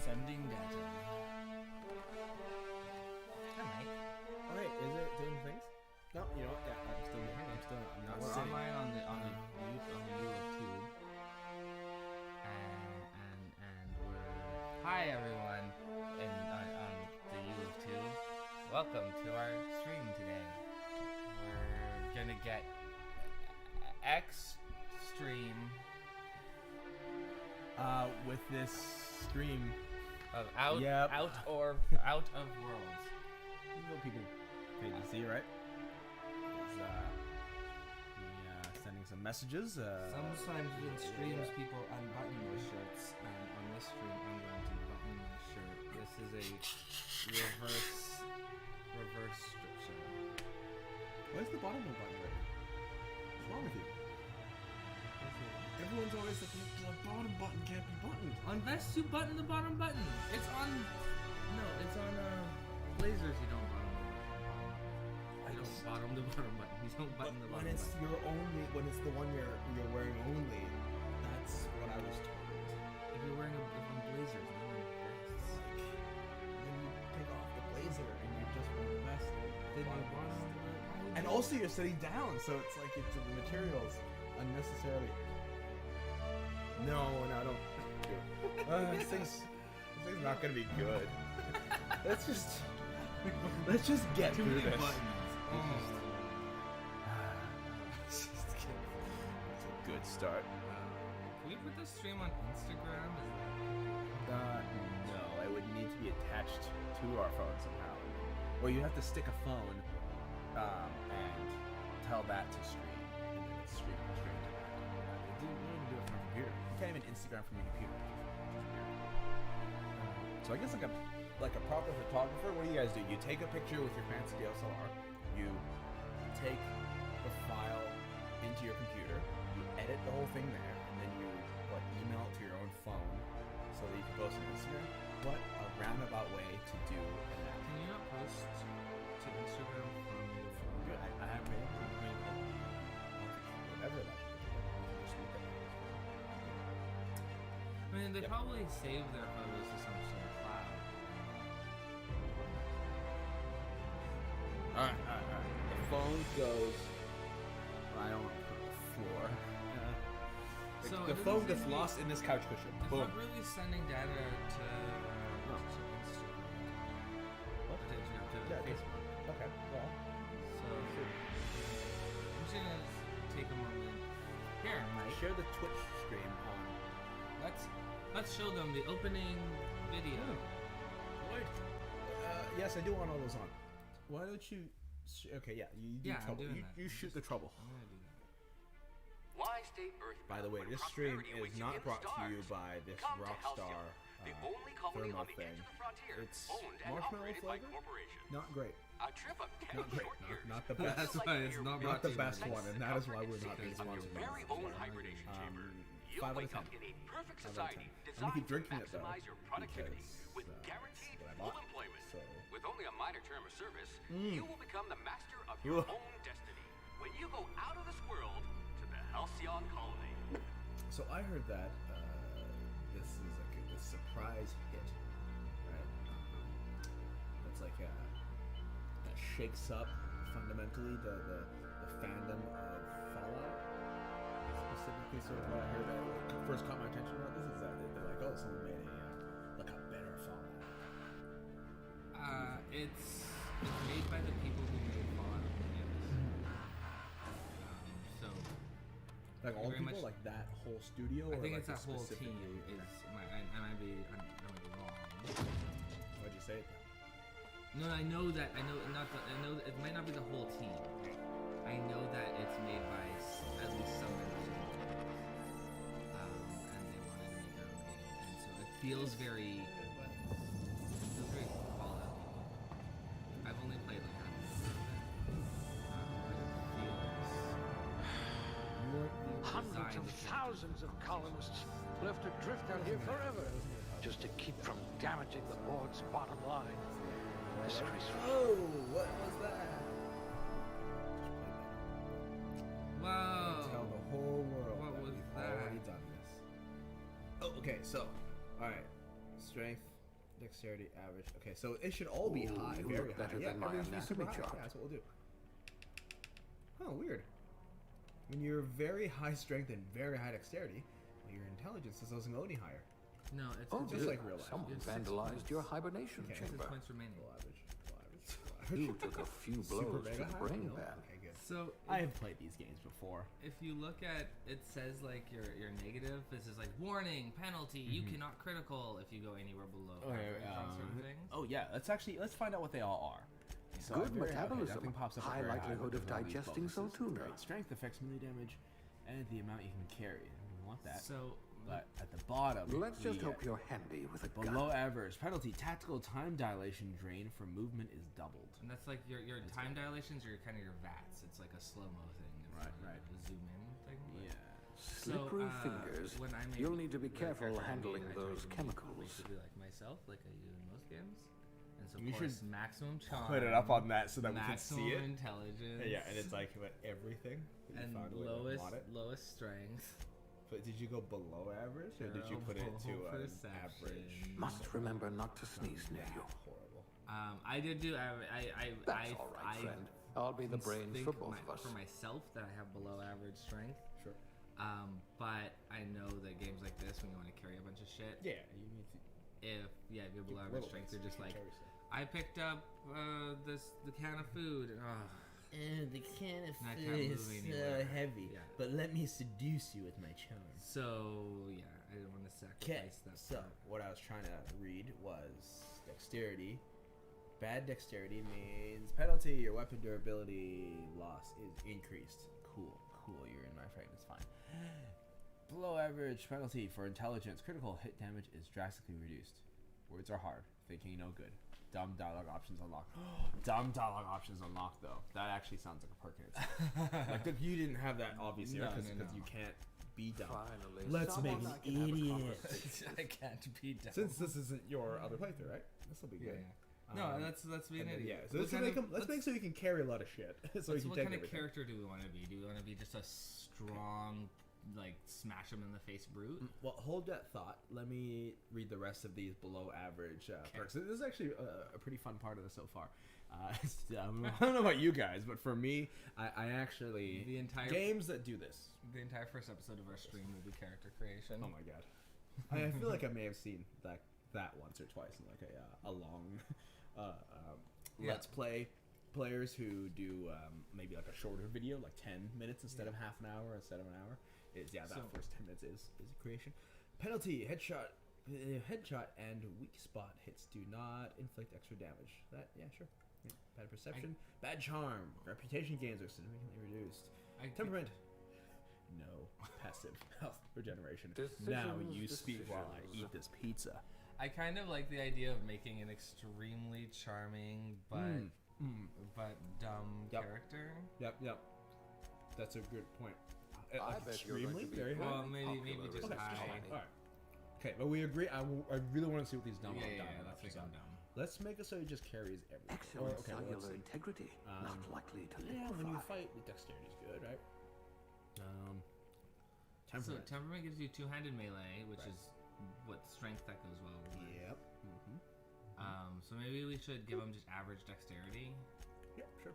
Sending data. Alright. Oh, hey, is it doing things? No, you know what? Yeah, I'm still here. I'm not We're sitting. online on the YouTube. And we're hi everyone on the YouTube. Welcome to our stream today. We're gonna get extreme With this stream of out Yep. out of worlds. You know people pay to see, right? Is sending some messages. Sometimes in streams, people unbutton their shirts, and on this stream, I'm going to button my shirt. This is a reverse strip shirt. Where's the bottom of the button right? What's wrong with you? Everyone's always like, the bottom button can't be buttoned. On vests, you button the bottom button. It's on blazers. You don't bottom. You don't bottom the bottom button. You don't button the bottom When it's button. when it's the one you're wearing only, that's what I was told. If you're wearing on blazers, not on vests. Then you take off the blazer and you just wear the vest. Then you bottom. And also you're sitting down, so it's like the materials unnecessarily. No, don't. This thing's not gonna be good. Let's just get Too through many this. buttons. That's a good start. Can we put this stream on Instagram? No, it would need to be attached to our phone somehow. Or you have to stick a phone and tell that to stream, and then it's streaming straight to that. You don't need to do it from a computer. You can't even Instagram from your computer. So I guess like a proper photographer, what do you guys do? You take a picture with your fancy DSLR, you take the file into your computer, you edit the whole thing there, and then you email it to your own phone so that you can post it on Instagram. What a roundabout way to do that. Can you not post to Instagram from your phone? Good. I have made whatever that should be. You can just look at it. I mean, they Yep. probably save their photos to some sort of cloud. Alright. The phone goes right on the floor. So The it doesn't phone seem gets to be- lost in this couch cushion. It's Boom. not really sending data to Instagram. What? To Instagram, to Yeah, it is. Facebook. Okay, well. So I'm just gonna take a moment. Here, Mike. Share the Twitch stream on. Let's show them the opening video. Wait. Yes, I do want all those on. Why don't you? Okay, yeah, you do Yeah, I'm trouble. doing You, that. you shoot the trouble. I'm gonna do that. Why stay earth? By the way, this stream is not brought to you by this Rockstar the only company thermal on the thing. edge of the frontier, It's owned and marshmallow operated by flavor? corporations. Not great. A trip of 10 Not great. short years. Not the That's best. why it's not brought Not the to you by best this. one, and that is why we're not being Because of your sponsored by very this. own hybridation chamber. You 5 out of wake 10. up in a perfect 5 out of society 10. I'm designed gonna keep to drinking it though, maximize your productivity because, with that's guaranteed what I full bought. employment. So. With only a minor term of service, Mm. you will become the master of your Ugh. own destiny when you go out of this world to the Halcyon colony. So I heard that this is like a surprise hit, right? That's like that shakes up fundamentally the fandom of Fallout. Specifically, sort of what I heard that first caught my attention about this is that they're like, oh, someone made a better Fallout. It's made by the people who made Fallout. So Like all very people, much- like that whole studio. I or think like it's that whole team. specifically- Is I might be wrong. Why'd you say it? No, I know that it might not be the whole team. I know that it's made by at least some members of the team. And they wanted to make their own game, and so it feels very Fallout. I've only played like half of it. Hundreds of thousands of colonists will have to drift out here forever just to keep from damaging the board's bottom line. Disgraceful. Oh, what was that? Wow. Tell the whole world What that was we've that? already done this. Oh, okay, so, all right, strength. Dexterity average. Okay, so it should all be Ooh, high, you very look high. better Yeah, than my everything should be super anatomy high. chart. Yeah, that's what we'll do. Oh, weird. When you're very high strength and very high dexterity, well, your intelligence doesn't go any higher. No, it's Oh, just dear. like real life. Someone It's 6 vandalized points. your hibernation Okay. 6 chamber. points remaining. Full average. Full average. Full average. You took a few Super blows to mega the high? brain No? pan. Okay, good. So I have played these games before. if you look at it says like your negative, this is like warning, penalty, you cannot critical if you go anywhere below average on certain things. Oh yeah, let's find out what they all are. So Good I'm very happy. metabolism. Nothing pops up at High very likelihood of but there's all these digesting bonuses. Zoltuna. Great strength affects melee damage and the amount you can carry. We want that. So But at the bottom, Let's we just hope get you're handy with a below gun. average penalty. Tactical time dilation drain for movement is doubled. and that's like your time dilations or your kind of your VATs. It's like a slow mo thing. It's Right, like right. a zoom in thing. but- Yeah. Slippery fingers. When I make You'll need to be the careful character I handling made, I tried those to make chemicals. basically like myself, like I do in most games. And so You of course, should maximum charm. Put it up on that so that we can maximum see it. intelligence. Yeah, and it's like what, everything. that you and found a way to mod it. lowest strength. But did you go below average or did you put it to Terrible an perception. average? Must remember not to sneeze near you. Horrible. I did do. That's all right, friend. I'll be the brains think for both of us. For myself, that I have below average strength. Sure. But I know that games like this, when you want to carry a bunch of shit, Yeah, you need to. if you're below do average little strength, bits, you're just you like, can carry stuff. I picked up the can of food. And, And the can of And I can't move anywhere. heavy. Yeah. But let me seduce you with my charm. so yeah, I didn't want to sacrifice that. So part. what I was trying to read was dexterity. Bad dexterity means penalty. Your weapon durability loss is increased. Cool. You're in my frame. It's fine. Below average penalty for intelligence. Critical hit damage is drastically reduced. Words are hard. Thinking no good. Dumb dialogue options unlocked. Dumb dialogue options unlocked though. That actually sounds like a perk in itself. Like you didn't have that obviously No, because no. you can't be dumb. Finally, Let's make someone an I can have a idiot. conversation. I can't be done. Since this isn't your other playthrough, right? This will be yeah, good. yeah. No, Um, let's be an And then, idiot. yeah, so What let's kind make of- him. Let's make so he can carry a lot of shit. So he can what take kind of everything. character do we want to be? Do we want to be just a strong, like smash him in the face brute? Well, hold that thought. Let me read the rest of these below average perks. This is actually a pretty fun part of this so far. I don't know about you guys, but for me, I actually The entire- games that do this. The entire first episode of our stream will be character creation. Oh my god, I feel like I may have seen that once or twice in like a long let's play. Players who do maybe like a shorter video, like 10 minutes instead of half an hour instead of an hour, is that So- first 10 minutes is a creation. Penalty, headshot and weak spot hits do not inflict extra damage. That sure. Yeah. Bad perception, bad charm, reputation gains are significantly reduced. Temperament, no. Passive health regeneration. Now you speak while I eat this pizza. I kind of like the idea of making an extremely charming but dumb Yep. character. Yep. That's a good point. I bet you're going to be very high. Well, maybe popular just with this high. colony. All right. Okay, but we agree. I really want to see what these dumb Yeah, dumb let's make options him are. dumb. Let's make it so he just carries everything. Excellent Okay, well, let's cellular see. integrity. Not likely to Yeah, when you liquefy. fight, the dexterity is good, right? So Temperament. temperament gives you two-handed melee, which Right. is what strength that goes well with. Yep. So maybe we should give him just average dexterity, Yep, sure.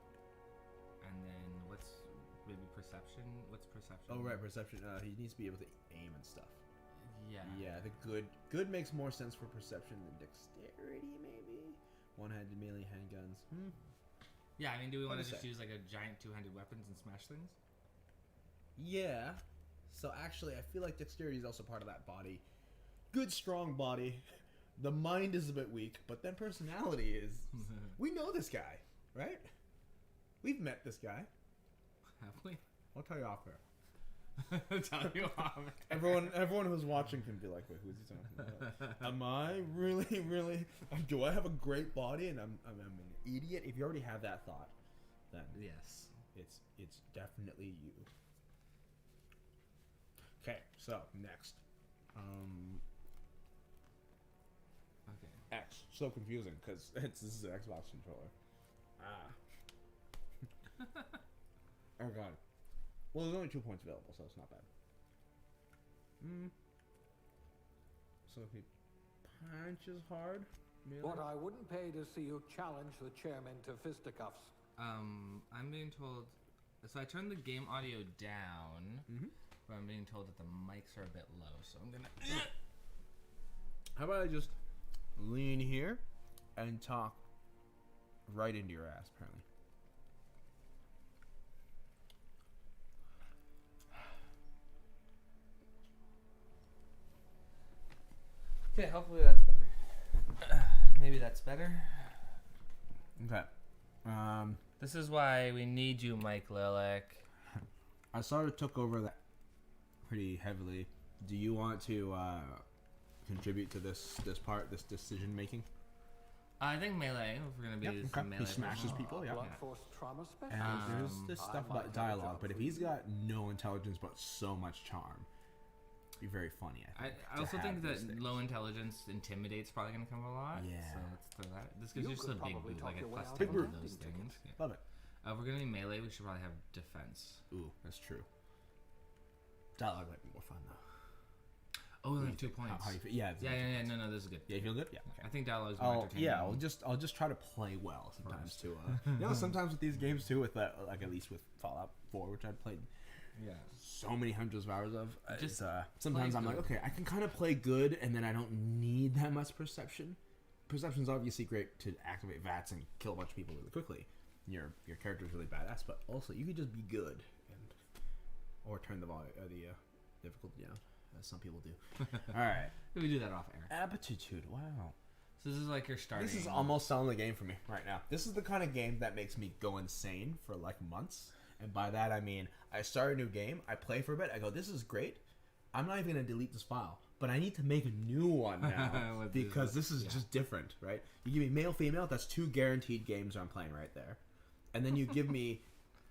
and then what's maybe perception? What's perception? Oh, right, perception. He needs to be able to aim and stuff. Yeah. Yeah, the good makes more sense for perception than dexterity, maybe. One-handed melee handguns. Yeah, I mean, do we want What to is just that? use like a giant two-handed weapons and smash things? Yeah. So actually, I feel like dexterity is also part of that body. Good, strong body. The mind is a bit weak, but then personality is. We know this guy, right? We've met this guy. Have we? I'll tell you off here. Tell you off. Everyone who's watching can be like, "Wait, who's he talking about? Am I really? Do I have a great body and I'm an idiot?" If you already have that thought, then Yes. it's definitely you. Okay, so next, Okay. X. So confusing because this is an Xbox controller. Oh god. Well, there's only 2 points available, so it's not bad. So if he punches hard, What I wouldn't pay to see you challenge the chairman to fisticuffs. I'm being told. So I turned the game audio down, but I'm being told that the mics are a bit low. So I'm gonna. How about I just lean here and talk right into your ass, apparently. Okay, hopefully that's better. Maybe that's better. Okay. This is why we need you, Mike Lilac. I sort of took over that pretty heavily. Do you want to contribute to this part, this decision making? I think melee. If we're gonna be some melee. He smashes people. Yeah. Blunt force trauma specialist. And there's this stuff I about might dialogue, have a but if job he's for you. got no intelligence but so much charm, it'd be very funny. I to also have think that these things. low intelligence intimidates probably gonna come a lot. Yeah. So let's throw that. This gives You you just a could big probably boot, talk like a your way plus out 10 of on a those hunting things. ticket. Yeah. Love it. If we're gonna be melee, we should probably have defense. Ooh, that's true. Dialogue might be more fun though. Oh, we only have 2 points. How you feel? Yeah. Yeah. No, this is good. Yeah, you feel good? Yeah. Okay. I think dialogue's more entertaining. Yeah, I'll just try to play well sometimes too. Sometimes with these games too, with like at least with Fallout 4, which I played Yeah. so many hundreds of hours of. Just Sometimes play I'm like, good. okay, I can kind of play good, and then I don't need that much perception. Perception's obviously great to activate VATS and kill a bunch of people really quickly. Your character's really badass, but also you could just be good or turn the difficulty down, as some people do. All right, We do that off air. aptitude. Wow. So this is like your starting. This is almost selling the game for me right now. This is the kind of game that makes me go insane for like months. And by that, I mean, I start a new game, I play for a bit, I go, this is great. I'm not even going to delete this file. But I need to make a new one now because this is just different, right? You give me male, female, that's 2 guaranteed games I'm playing right there. And then you give me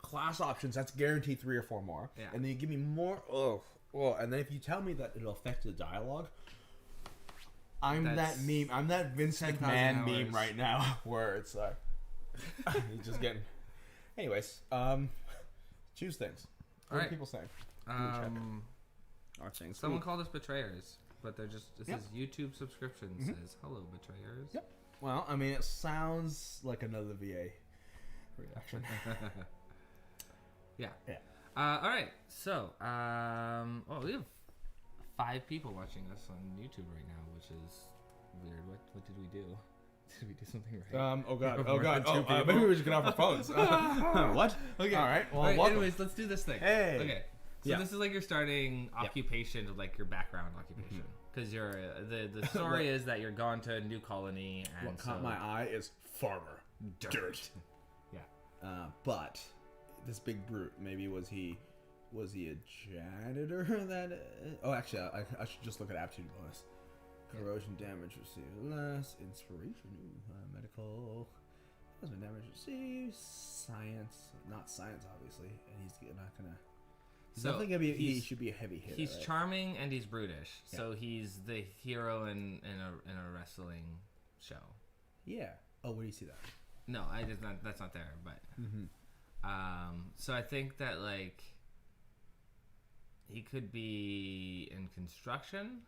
class options, that's guaranteed 3 or 4 more. Yeah. And then you give me more, and then if you tell me that it'll affect the dialogue, I'm That's that meme. I'm that Vince 10,000 McMahon hours. meme right now, where it's like, he's just getting. Anyways, choose things. What are Alright. people saying? Our things. Someone Ooh. called us betrayers, but they're just. This Yep. is YouTube subscription says hello betrayers. Yep. Well, I mean, it sounds like another VA reaction. Yeah. Yeah. All right. So, we have 5 people watching us on YouTube right now, which is weird. What did we do? Did we do something right? Oh god. More than 2 people. Maybe we just get off our phones. What? Okay. All right. Well, All right, welcome. anyways, let's do this thing. Hey. Okay. So Yeah. this is like your starting occupation, of like your background occupation, because you're the story is that you're gone to a new colony and What caught my eye is farmer. Dirt. Yeah. But this big brute, maybe was he a janitor that? Oh, actually, I should just look at aptitude bonus. Corrosion damage received less. Inspiration. Medical. Corrosion damage received. Science. Not science, obviously. And he's not gonna. He's So, definitely gonna be. He he's- should be a heavy hitter. He's right? charming and he's brutish, so he's the hero in a wrestling show. Yeah. Oh, where do you see that? No, that's not there, but so I think that like he could be in construction,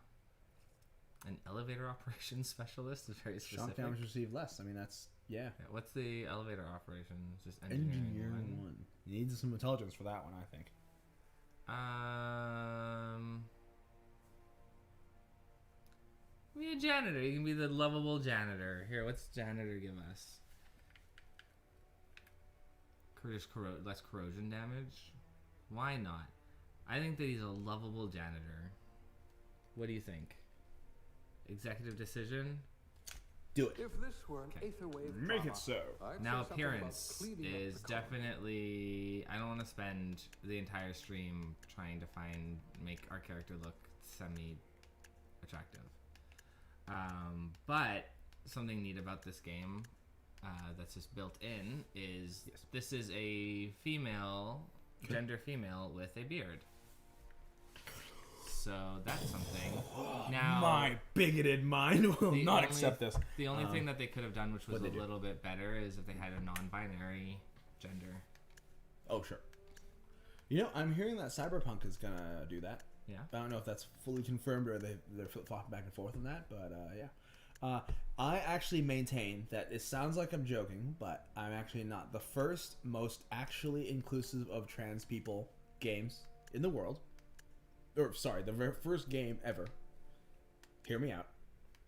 an elevator operations specialist is very Shock specific. damage received less. I mean, that's yeah. Yeah, what's the elevator operations? Just Engineering engineering, one. You need some intelligence for that one, I think. Be a janitor. You can be the lovable janitor. Here, what's janitor give us? Less corrosion damage. Why not? I think that he's a lovable janitor. What do you think? Executive decision. Do it. If this were an Okay. aether wave Make drama, it so. I'd Now say something about appearance cleaning up is the colony. definitely. I don't want to spend the entire stream trying to make our character look semi-attractive. But something neat about this game that's just built in is this is a female, gender female with a beard. So that's something. Now, My bigoted mind will the not only- accept this. The only thing that they could have done, which was a what'd they do? little bit better, is if they had a non-binary gender. Oh, sure. You know, I'm hearing that Cyberpunk is gonna do that. Yeah. I don't know if that's fully confirmed or they're flip-flopping back and forth on that, but yeah. I actually maintain that it sounds like I'm joking, but I'm actually not. The first most actually inclusive of trans people games in the world, or sorry, the very first game ever. Hear me out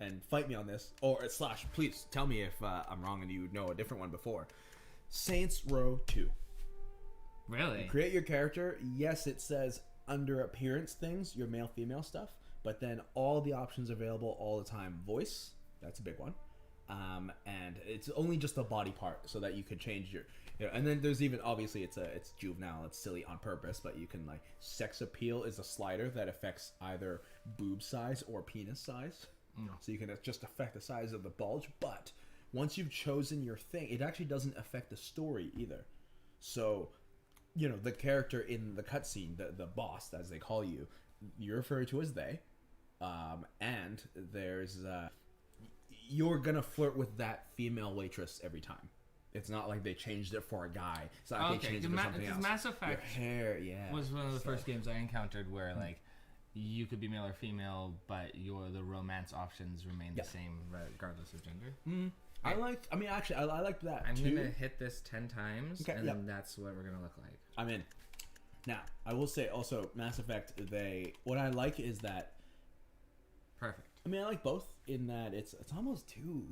and fight me on this, or / please tell me if I'm wrong and you know a different one before. Saints Row 2. Really? You create your character. Yes, it says under appearance things, your male, female stuff, but then all the options available all the time. Voice, that's a big one. And it's only just a body part so that you can change your, and then there's even, obviously it's juvenile, it's silly on purpose, but you can like, sex appeal is a slider that affects either boob size or penis size. So you can just affect the size of the bulge, but once you've chosen your thing, it actually doesn't affect the story either. So, the character in the cutscene, the boss, as they call you, you're referred to as they, and there's, you're gonna flirt with that female waitress every time. It's not like they changed it for a guy. It's not like they changed it for something else. Mass Effect your hair, was one of the first games I encountered where like you could be male or female, but the romance options remain the same regardless of gender. I liked that. I'm too. gonna hit this 10 times, and then that's what we're gonna look like. I'm in. Now, I will say also, Mass Effect. What I like is that. Perfect. I mean, I like both in that it's almost too.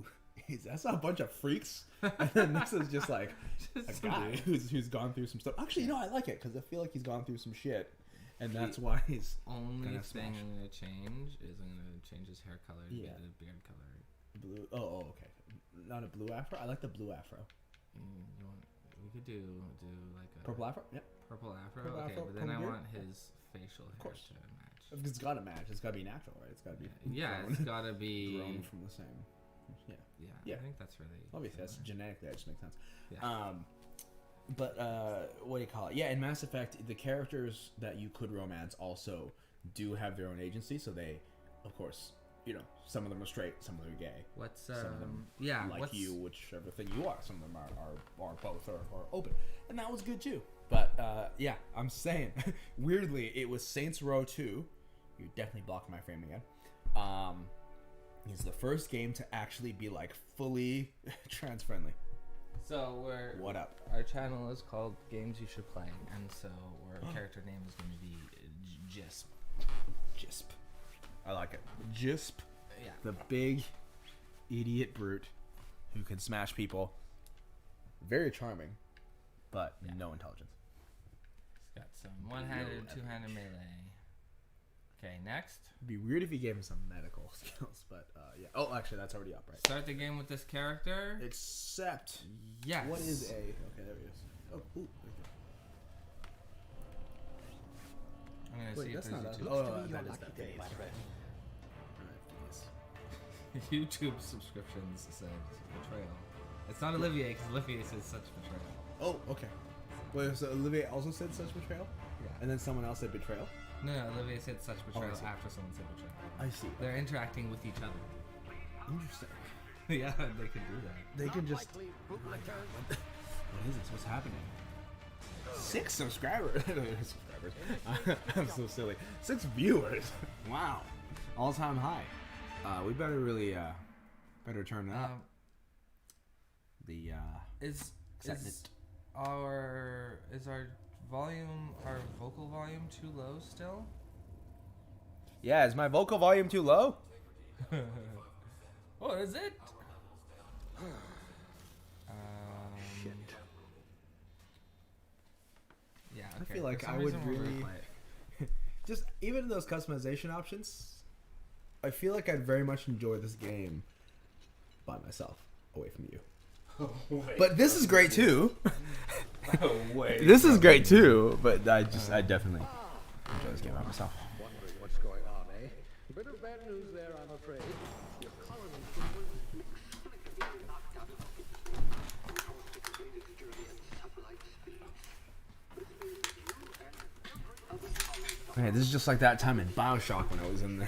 That's a bunch of freaks, and then this is just like a guy who's gone through some stuff. Actually, I like it because I feel like he's gone through some shit, and that's why he's only thing smash. I'm gonna change is I'm gonna change his hair color to get a beard color. Blue. Oh, okay. Not a blue afro. I like the blue afro. We could do like a purple afro. Yep. Purple afro. Purple okay, afro, but then I beard? want his facial hair to match. It's gotta match. It's gotta be natural, right? It's gotta be. It's gotta be grown from the same. Yeah. I think that's really obviously that's genetically that just makes sense. Yeah. But what do you call it? Yeah, in Mass Effect, the characters that you could romance also do have their own agency. So they, of course, some of them are straight, some of them are gay. Some of them like you, whichever thing you are. Some of them are both or open, and that was good too. But I'm saying, weirdly, it was Saints Row 2. You definitely blocked my frame again. It's the first game to actually be like fully trans friendly. So what up? Our channel is called Games You Should Play, and so our character name is going to be Jisp. Jisp. I like it. Jisp. Yeah. The big idiot brute who can smash people. Very charming, but no intelligence. He's got some one-handed, two-handed melee. Okay, next. It'd be weird if you gave him some medical skills, but yeah. Oh, actually, that's already up, right? Start the game with this character. Except, yes. What is A? Okay, there he is. Oh, ooh. I'm gonna Wait, see that's if not there's a. YouTube. Oh, that is that face. YouTube subscriptions said betrayal. It's not Olivier because Olivier says such betrayal. Oh, okay. Wait, so Olivier also said such betrayal? Yeah. And then someone else said betrayal? No, Olivier said such betrayal see. after someone said betrayal. I see. They're interacting with each other. Interesting. Yeah, they could do that. They can just. What is this? What's happening? 6 subscribers. I'm so silly. 6 viewers. Wow. All-time high. We better really better turn it up. Is our vocal volume too low still? Yeah, is my vocal volume too low? Oh, is it? Shit. Yeah, okay. I feel like I would really just even those customization options. I feel like I'd very much enjoy this game by myself, away from you. But this is great too. This is great too, but I definitely enjoy this game by myself. Wondering what's going on, eh? A bit of bad news there, I'm afraid. Your Man, this is just like that time in BioShock when I was in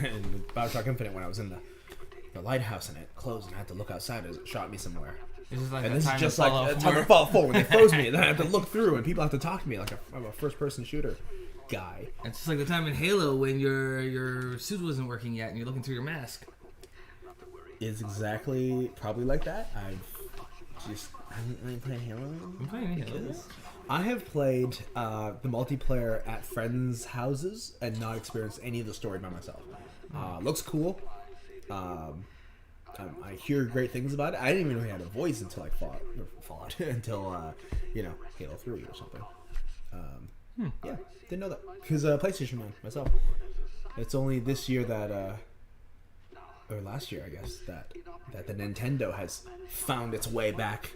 BioShock Infinite when I was in the lighthouse and it closed and I had to look outside as it shot me somewhere. And this is just like time of Fallout 4 when they froze me and then I had to look through and people have to talk to me like I'm a first-person shooter guy. It's just like the time in Halo when your suit wasn't working yet and you're looking through your mask. is exactly probably like that. I haven't really played Halo. I'm playing Halo. I have played the multiplayer at friends' houses and not experienced any of the story by myself. Looks cool. I hear great things about it. I didn't even know he had a voice until I fought until Halo 3 or something. Yeah, didn't know that because PlayStation Man myself. It's only this year that, or last year I guess, that the Nintendo has found its way back,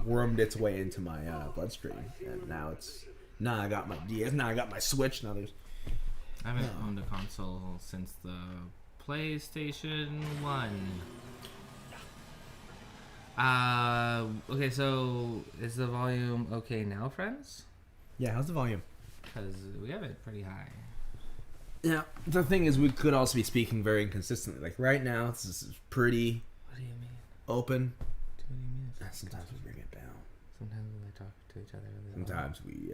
wormed its way into my bloodstream, and now I got my DS, now I got my Switch. Now there's. I haven't owned a console since the PlayStation 1. Okay, so is the volume okay now, friends? Yeah, how's the volume? Because we have it pretty high. Yeah, the thing is, we could also be speaking very inconsistently. Like right now, this is pretty What do you mean? open. What do you mean? Sometimes we bring it down. Sometimes we talk to each other. Really Sometimes we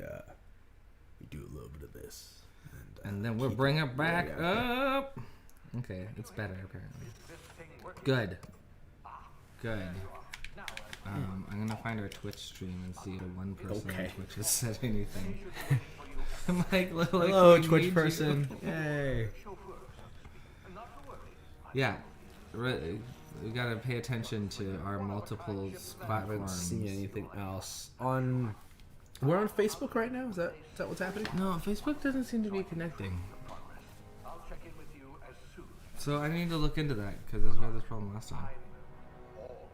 do a little bit of this, and then we'll bring it back up. Okay, it's better apparently. Good. I'm gonna find our Twitch stream and see if one person on Twitch has said anything. Hello, Twitch person. Yay. Yeah, we gotta pay attention to our multiple I haven't platforms. seen anything else on. We're on Facebook right now. Is that what's happening? No, Facebook doesn't seem to be connecting. So I need to look into that because we had this problem last time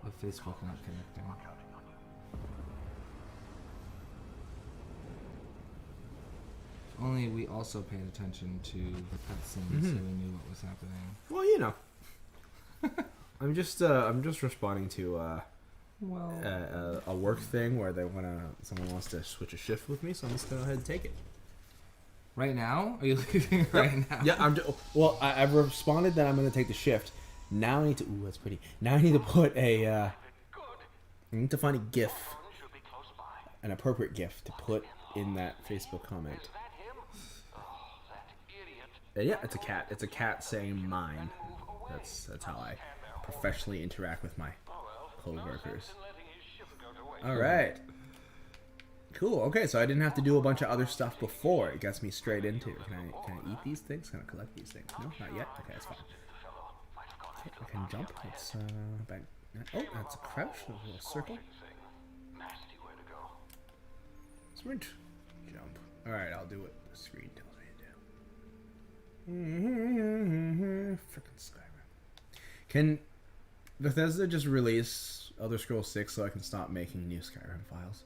with Facebook not connecting. If only we also paid attention to the cutscenes so we knew what was happening. Well, you know, I'm just responding to a work thing where someone wants to switch a shift with me, so I'm just gonna go ahead and take it. Right now? Are you leaving right now? Yeah, I've responded that I'm gonna take the shift. Now I need to. Ooh, that's pretty. Now I need to put I need to find a GIF, an appropriate GIF to put in that Facebook comment. And yeah, it's a cat. It's a cat saying mine. That's how I professionally interact with my co-workers. All right. Cool. Okay, so I didn't have to do a bunch of other stuff before. It gets me straight into it. Can I eat these things? Can I collect these things? No, not yet. Okay, that's fine. Okay, I can jump. Let's back. Oh, that's a crouch. A little circle. Sprint. Jump. All right, I'll do what the screen tells me to do. Frickin' Skyrim. Can Bethesda just release Elder Scrolls 6 so I can stop making new Skyrim files?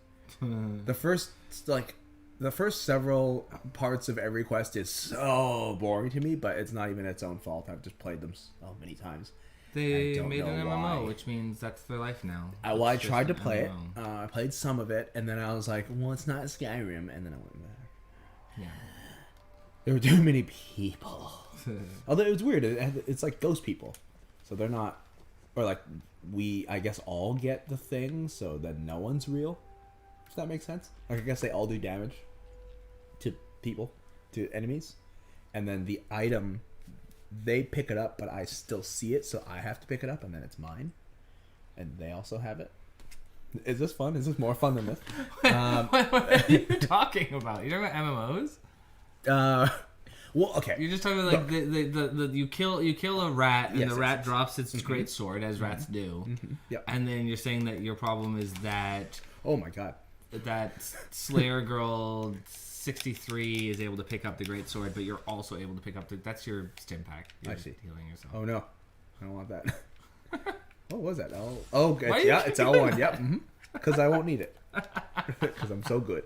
The first several parts of every quest is so boring to me, but it's not even its own fault. I've just played them so many times. They made an MMO, which means that's their life now. I tried to play it. I played some of it, and then I was like, well, it's not Skyrim, and then I went back. Yeah. There were too many people. Although it was weird. It's like ghost people. So they're not... Or like, I guess, all get the thing, so then no one's real. Does that make sense? Like, I guess they all do damage to people, to enemies. And then the item, they pick it up, but I still see it, so I have to pick it up, and then it's mine. And they also have it. Is this fun? Is this more fun than this? What are you talking about? You're talking about MMOs? Well, okay. You're just talking about like the you kill a rat and Yes, the yes, rat yes. drops its great sword as rats do. Yep. And then you're saying that your problem is that Oh my god. Slayer Girl 63 is able to pick up the great sword, but you're also able to pick up that's your stim pack. You're I see. Healing yourself. Oh no, I don't want that. What was that? Oh, good. Why are you Yeah, it's L1. Yep. Because I won't need it. Because I'm so good.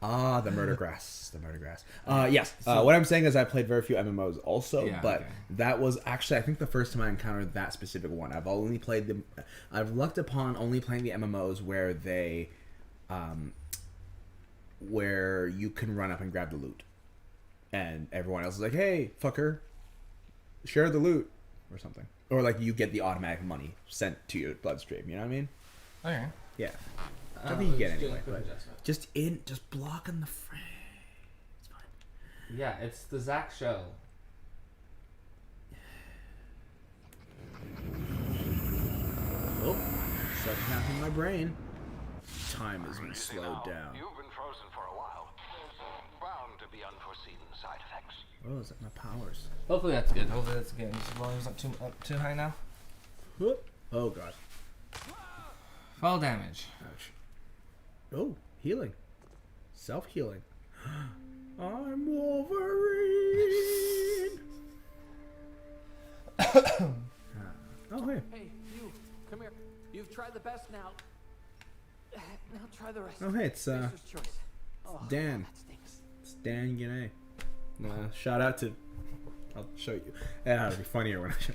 Ah, the murder grass. The murder grass. Yes. What I'm saying is I played very few MMOs also, Yeah, but okay. that was actually, I think, the first time I encountered that specific one. I've lucked upon only playing the MMOs where they, where you can run up and grab the loot. And everyone else is like, hey, fucker, share the loot. Or something. Or like you get the automatic money sent to your bloodstream, you know what I mean? Okay. Yeah. I think you get anyway, but just blocking the frame. It's fine. Yeah, it's the Zach show. started happening in my brain. Time has been Easy slowed now. down. You've been frozen for a while. There's bound to be unforeseen side effects. Oh, is that my powers? Hopefully that's good. Hopefully that's good. This volume's not too high now. Whoop. Oh god. Fall damage. Ouch. Oh, healing. Self-healing. I'm Wolverine. Oh, hey. Hey, you, come here. You've tried the best now. Now try the rest. Oh, hey, it's Spacer's choice. Oh, Dan. that stinks. It's Dan Gannay. Shout out to. I'll show you. Yeah, it'll be funnier when I show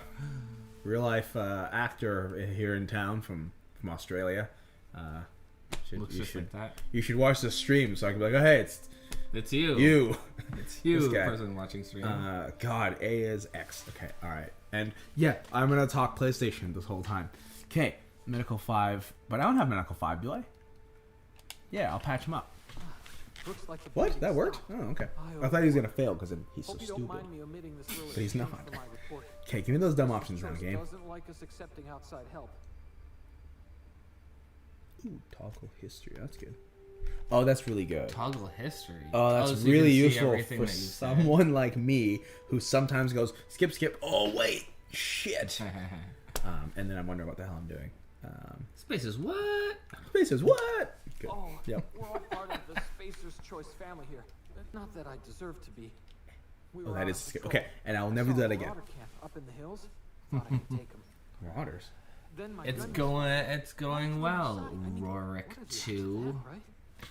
you. Real life actor here in town from Australia. Looks just like that. You should watch the stream so I can be like, oh hey, It's you. you. It's you, This the guy. person watching stream. God, A is X. Okay, all right, and yeah, I'm gonna talk PlayStation this whole time. Okay, Medical 5, but I don't have Medical 5, do I? Yeah, I'll patch him up. Looks like the What? bleeding That worked? stopped. Oh, okay. I thought he was gonna fail because he's so Hope you don't stupid. mind me omitting this little But he's exchange not. from my report. Okay, give me those dumb options Spacer's now, choice game. doesn't like us accepting outside help. Ooh, toggle history. That's good. Oh, that's really good. Toggle history. Oh, that's so you really can see useful everything for that you said. someone like me who sometimes goes skip. Oh wait, shit. And then I'm wondering what the hell I'm doing. Spaces, what? Spaces, what? Good. Oh, Yep. we're all part of the Spacer's Choice family here. Not that I deserve to be. We Oh, were that out is on skip. patrol. Okay, and I'll I never saw do that a again. marauder camp up in the hills. Thought I could take 'em. Marauders. Then my It's gun going well. I mean, Rorik what is the 2. odds of that, right?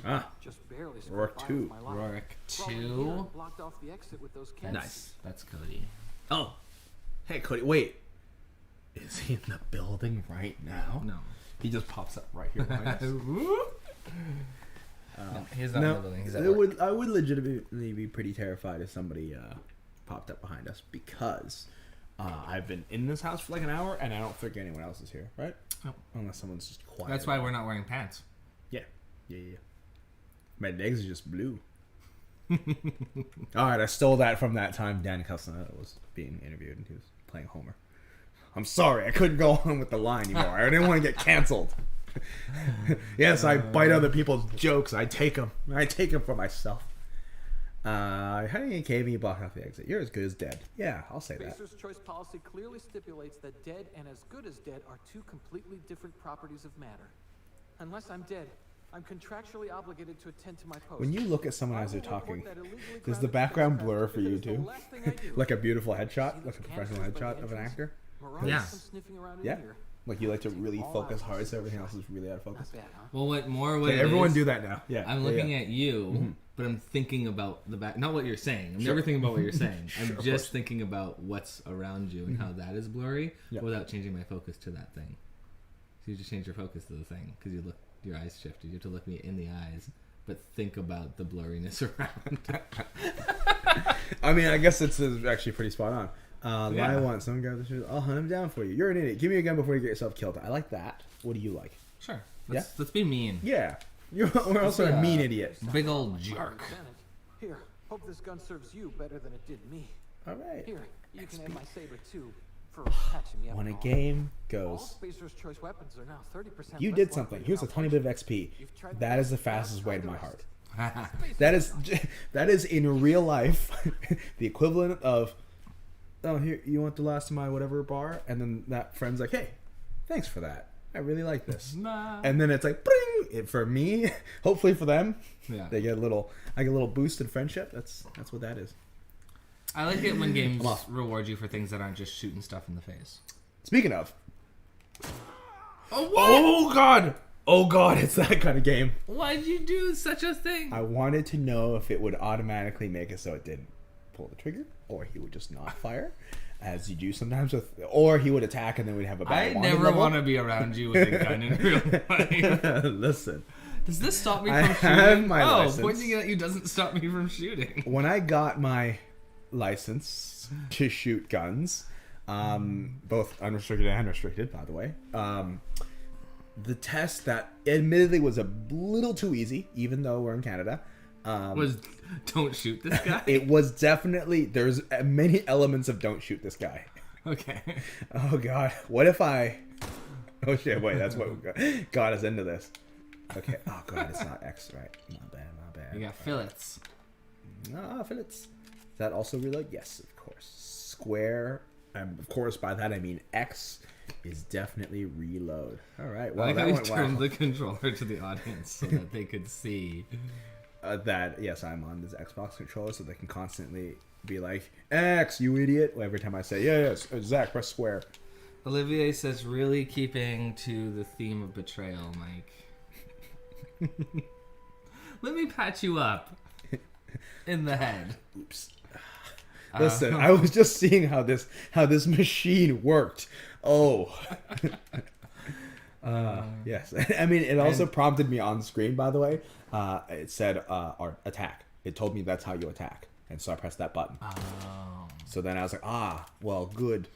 Ah, Just barely Rorik scraped by 2. with my life. Rorik Crawled in here 2. and blocked off the exit with those cans. nice. That's Cody. Oh, hey Cody, wait. Is he in the building right now? No. He just pops up right here behind us. No, he's not in No, the building. He's at I work. would legitimately be pretty terrified if somebody popped up behind us because I've been in this house for like an hour and I don't think anyone else is here, right? Nope. Unless someone's just quiet. That's why we're not wearing pants. Yeah. My legs are just blue. All right, I stole that from that time Dan Castellaneta was being interviewed and he was playing Homer. I'm sorry, I couldn't go on with the line anymore. I didn't want to get canceled. Yes, I bite other people's jokes. I take them for myself. How do you cave me block off the exit? You're as good as dead. Yeah, I'll say that. Spacer's Choice policy clearly stipulates that dead and as good as dead are two completely different properties of matter. Unless I'm dead, I'm contractually obligated to attend to my post. When you look at someone I as they're will report talking, that illegally does the grounded background spacecraft blur if for it you is the too? last thing I do. Like a beautiful headshot, See like those a professional canisters by the headshot of an entrance? actor? Marauders Yeah. come sniffing around in Yeah. here. Like you like to really All focus out hard so everything possible else is really out of focus. Not bad, huh? Well, what Okay, it everyone is, do that now. Yeah. I'm yeah, looking yeah. at you, but I'm thinking about the back. Not what you're saying. I'm Sure. never thinking about what you're saying. Sure, I'm of just course. thinking about what's around you and how that is blurry Yeah. without changing my focus to that thing. So you just change your focus to the thing because your eyes shifted. You have to look me in the eyes, but think about the blurriness around. I mean, I guess it's actually pretty spot on. Yeah. I want someone grab the shoes. I'll hunt him down for you. You're an idiot. Give me a gun before you get yourself killed. I like that. What do you like? Sure. Let's be mean. Yeah. We're also a mean idiot. Big old jerk. Lieutenant, here, hope this gun serves you better than it did me. All right. Here, you can have my saber too, for patching me up. When a and all. game All goes, Spacer's Choice weapons are now 30% you less did likely something. to Here's a tiny bit of malfunction. XP. You've tried That the is the best, now fastest way try to the my rest. heart. Spacer's That is in real life the equivalent of, oh, here, you want the last of my whatever bar? And then that friend's like, hey, thanks for that. I really like this. And then it's like, bring! For me, hopefully for them, Yeah. they get a little, I get a little boost in friendship. That's what that is. I like it when games I'm off. reward you for things that aren't just shooting stuff in the face. Speaking of, Oh, what? oh god, it's that kind of game. Why'd you do such a thing? I wanted to know if it would automatically make it so it didn't pull the trigger, or he would just not fire, as you do sometimes with, or he would attack and then we'd have a I bad never want to be around you with a gun in real life. Listen, Does this stop me I from have shooting? my oh, license. pointing at you doesn't stop me from shooting. when I got my license to shoot guns, both unrestricted and restricted, by the way, the test that admittedly was a little too easy, even though we're in Canada, Was don't shoot this guy? it was definitely, there's many elements of don't shoot this guy. Okay. Oh god, what if I Oh shit! Wait, that's what got us into this. Okay. Oh god, it's not X, right? Not bad, not bad. You got fillets. Ah, fillets. Is that also reload? Yes, of course. Square. Of course, by that I mean X is definitely reload. All right. Well, I like that how you went turned well. the controller to the audience so that they could see. That yes, I'm on this Xbox controller, so they can constantly be like, "X, you idiot!" Every time I say, "Yeah, yes, Zach, press square." Olivier says, really keeping to the theme of betrayal, Mike. Let me patch you up in the head. Oops. Listen, I was just seeing how this machine worked. Oh. Yes. I mean, it also prompted me on screen, by the way. It said attack. It told me that's how you attack. And so I pressed that button. Oh. So then I was like, well, good.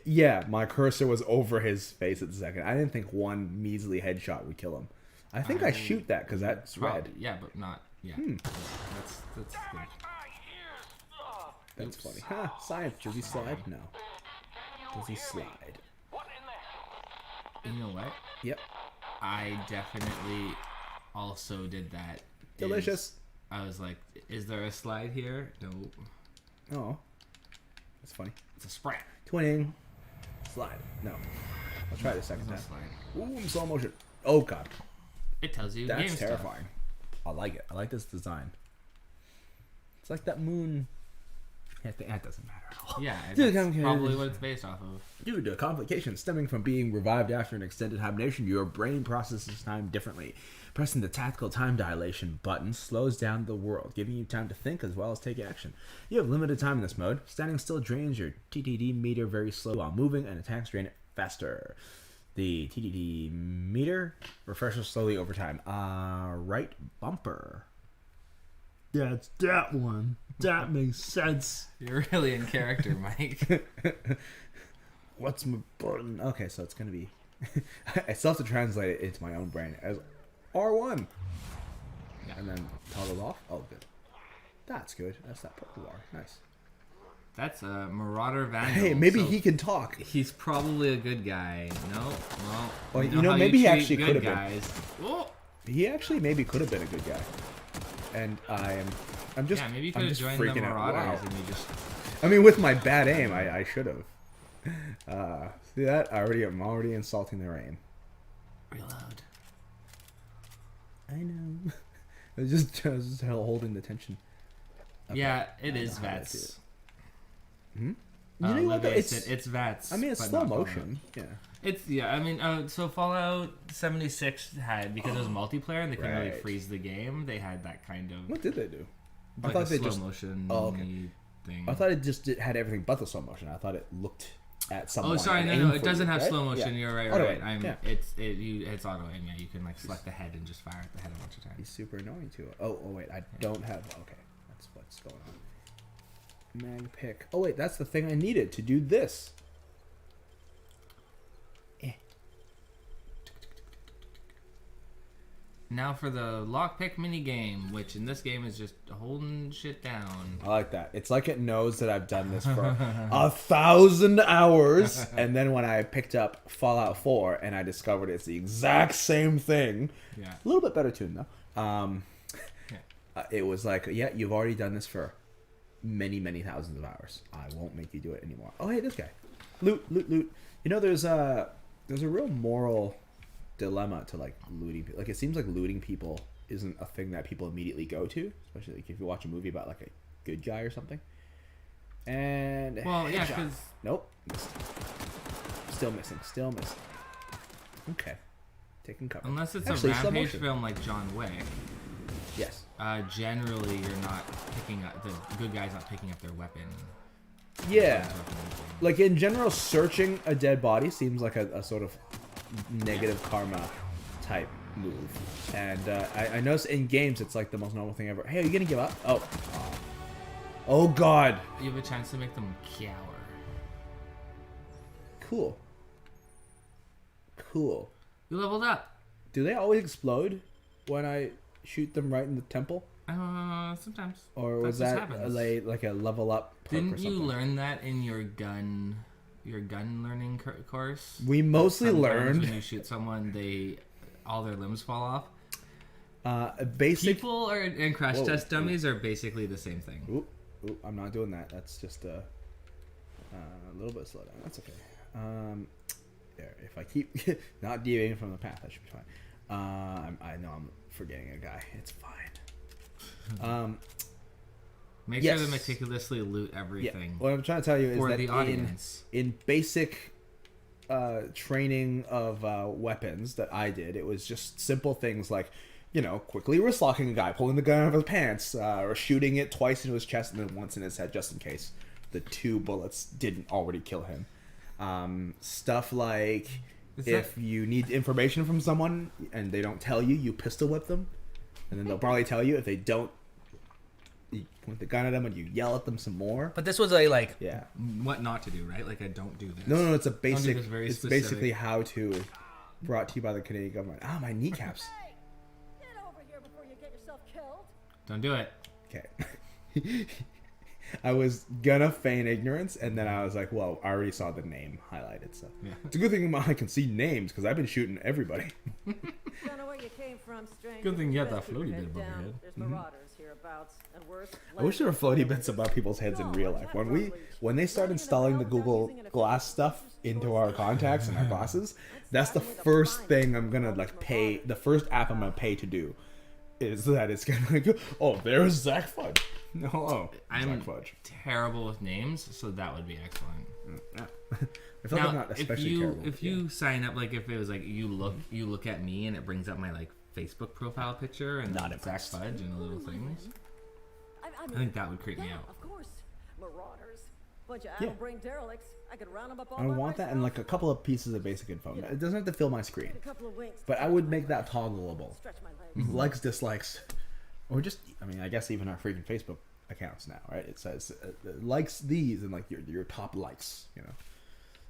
Yeah, my cursor was over his face at the second. I didn't think one measly headshot would kill him. I think I shoot that because that's red. Yeah, but not. Yeah. That's good. That's funny. Huh, science. Does he slide? No. Does he slide? You know what? Yep. I definitely also did that. Delicious. I was like, is there a slide here? No. Oh. That's funny. It's a sprint. Twinning. Slide. No. I'll try this second There's time. no slide. Ooh, I'm slow motion. Oh, God. It tells you That's game stuff. terrifying. I like it. I like this design. It's like that moon. Yeah, that doesn't matter at all. Yeah, Dude, that's okay. probably what it's based off of. Due to complications stemming from being revived after an extended hibernation, your brain processes time differently. Pressing the tactical time dilation button slows down the world, giving you time to think as well as take action. You have limited time in this mode. Standing still drains your TTD meter very slow, while moving and attacks drain it faster. The TTD meter refreshes slowly over time. Right bumper. That's that one. That makes sense. You're really in character, Mike. What's my button? Okay, so it's gonna be. I still have to translate it into my own brain as R1. Yeah. And then toggle off. Oh, good. That's good. That's that purple bar. Nice. That's a Marauder Vandal. Hey, maybe so he can talk. He's probably a good guy. No, well, Well, you know, how maybe he treat actually good could have been. guys. Oh, He actually maybe could have been a good guy. And I'm just. yeah, maybe you I'm could have just joined the freaking out. Marauders Wow. and you just. I mean, with my bad aim, I should have. See that? I'm already insulting their aim. Reload. I know. I was just holding the tension. Okay. Yeah, it I is know how to VATS. do it. You know what? Though? Olivier said it's VATS. I mean, it's but slow not Fallout. motion. Yeah. It's I mean, so Fallout 76 had, because it was multiplayer and they couldn't really Right. freeze the game. They had that kind of What did they do? like I thought a they slow just. motion Oh, okay. thing. I thought it just had everything but the slow motion. I thought it looked at someone. Oh, sorry, and no, aimed it for doesn't you, have right? slow motion. Yeah. You're right, Auto right. aim, yeah. It's auto aim. Yeah, you can like select the head and just fire at the head a bunch of times. He's super annoying too. Oh wait, I don't have. Okay, that's what's going on. Mag pick. Oh wait, that's the thing I needed to do this. Now for the lockpick mini game, which in this game is just holding shit down. I like that. It's like it knows that I've done this for 1,000 hours, and then when I picked up Fallout 4 and I discovered it's the exact same thing, Yeah. a little bit better tuned though. Yeah. It was like, yeah, you've already done this for many, many thousands of hours. I won't make you do it anymore. Oh, hey, this guy. Loot, loot, loot. You know, there's a real moral dilemma to like looting people. Like, it seems like looting people isn't a thing that people immediately go to, especially like if you watch a movie about like a good guy or something. And Well, yeah, headshot. because Nope. Missed. Still missing. Still missing. Okay. Taking cover. unless it's Actually, a slow rampage motion. film like John Wick, Yes. generally you're not picking up the good guy's not picking up their weapon. Yeah. Like in general, searching a dead body seems like a sort of negative karma type move. And I notice in games it's like the most normal thing ever. Hey, are you gonna give up? Oh God. You have a chance to make them cower. Cool. Cool. You leveled up. Do they always explode when I shoot them right in the temple? Sometimes. Or was just that happens. like a level up perk or Didn't you something? learn that in your gun your gun learning course. We mostly Sometimes learned when you shoot someone, all their limbs fall off. basic. People and crash Whoa. test dummies are basically the same thing. Ooh, I'm not doing that. That's just a little bit slow down. That's okay. There. If I keep not deviating from the path, I should be fine. I know I'm forgetting a guy. It's fine. Make yes. sure to meticulously loot everything. What I'm trying to tell you is For that the audience. in basic training of weapons that I did, it was just simple things like, quickly wrist locking a guy, pulling the gun out of his pants, or shooting it twice into his chest and then once in his head, just in case the 2 bullets didn't already kill him. Stuff like if you need information from someone and they don't tell you, you pistol whip them, and then they'll probably tell you. If they don't, you point the gun at them and you yell at them some more. But this was what not to do, right? Like, I don't do this. No, it's a basic. This very It's specific. basically how to. Brought to you by the Canadian government. My kneecaps. Hey, get over here before you get yourself killed. Don't do it. Okay. I was gonna feign ignorance, and then I was like, well, I already saw the name highlighted, so Yeah. it's a good thing I can see names because I've been shooting everybody. Don't know where you came from, stranger. Good thing you got Best that keep floaty your bit above your down. head. There's marauders hereabouts, and worse. I wish there were floaty bits above people's heads in real life. When they start installing the Google Glass stuff into our contacts and our glasses, that's the first thing I'm gonna pay. The first app I'm gonna pay to do is that it's gonna go. Oh, there's Zach Fudge. No, I'm Zach Fudge. terrible with names, so that would be excellent. Yeah. I feel like I'm not especially terrible. If you sign up, if it was you look at me and it brings up my Facebook profile picture and Not Zach impressed. Fudge and the little things, I I think that would creep me yeah, out. of course. Marauders. Bunch of Yeah. addle-brained derelicts. I could round them up all I by want that myself. and a couple of pieces of basic info. It doesn't have to fill my screen, A couple of winks. but I would make that toggleable. Stretch my legs. Likes, dislikes, or just I guess even our freaking Facebook accounts now, right? It says likes these and your top likes,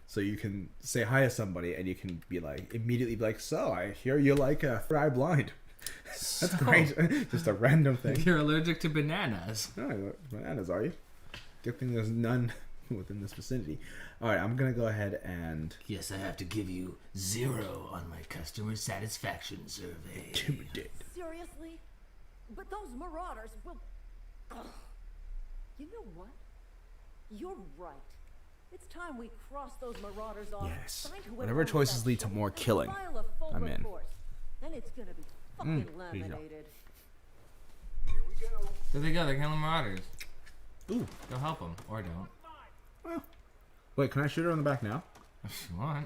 so you can say hi to somebody and you can be immediately be like, so I hear you like Third Eye Blind. That's great. Just a random thing. You're allergic to bananas. Oh, bananas, are you? Good thing there's none within this vicinity. All right, I'm gonna go ahead and Yes, I have to give you 0 on my customer satisfaction survey. intimidate. Seriously? But those marauders will... Ugh. You know what? You're right. It's time we cross those marauders off. Yes. Find whoever Whatever owns choices that lead to ship more and killing, file a full I'm in. report. Then it's gonna be fucking there you go. laminated. There they go. They're killing marauders. Ooh. Go help them, or don't. Wait, can I shoot her in the back now? If you want.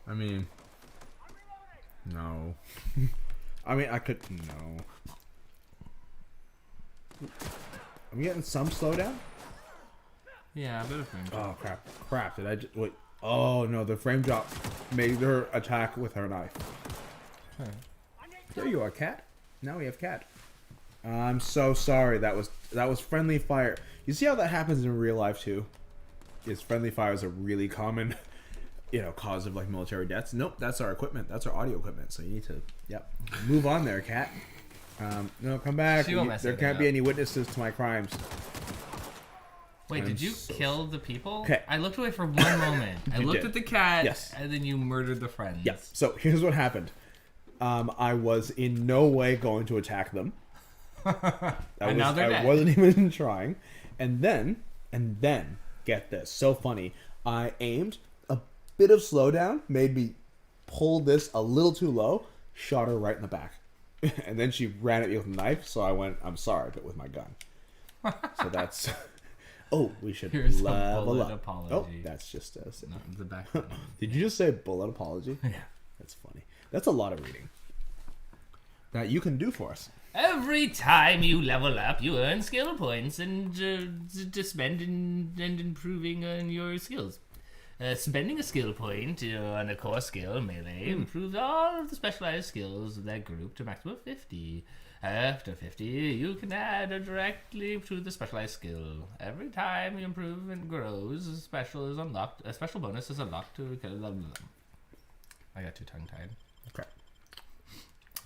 I mean, no. I could no. I'm getting some slowdown. Yeah, a bit of frame drop. Oh crap! Did I just wait? Oh no, the frame drop made her attack with her knife. Okay. There you are, Cat. Now we have Cat. I'm so sorry. That was friendly fire. You see how that happens in real life too? Is friendly fire is a really common, cause of military deaths. Nope, that's our equipment. That's our audio equipment. So you need to, move on there, Cat. No, come back. She won't mess There anything can't be up. any witnesses to my crimes. Wait, I'm did you so kill the people? 'Kay. I looked away for one moment. I You looked did. at the cat, Yes. and then you murdered the friends. Yeah. So here's what happened. I was in no way going to attack them. And now they're I dead. wasn't even trying. And then, get this, so funny. I aimed, a bit of slowdown made me pull this a little too low, shot her right in the back. And then she ran at me with a knife, so I went, I'm sorry, but with my gun. So that's... Oh, we should Here's a level bullet up. apology. Oh, that's just a... No, the back. one. Did you just say bullet apology? Yeah. That's funny. That's a lot of reading. That you can do for us. Every time you level up, you earn skill points and to spend and improving on your skills. Spending a skill point on a core skill melee improves all of the specialized skills of that group to maximum 50. After 50, you can add directly to the specialized skill. Every time you improve and grows, a special bonus is unlocked to... I got too tongue-tied. Okay.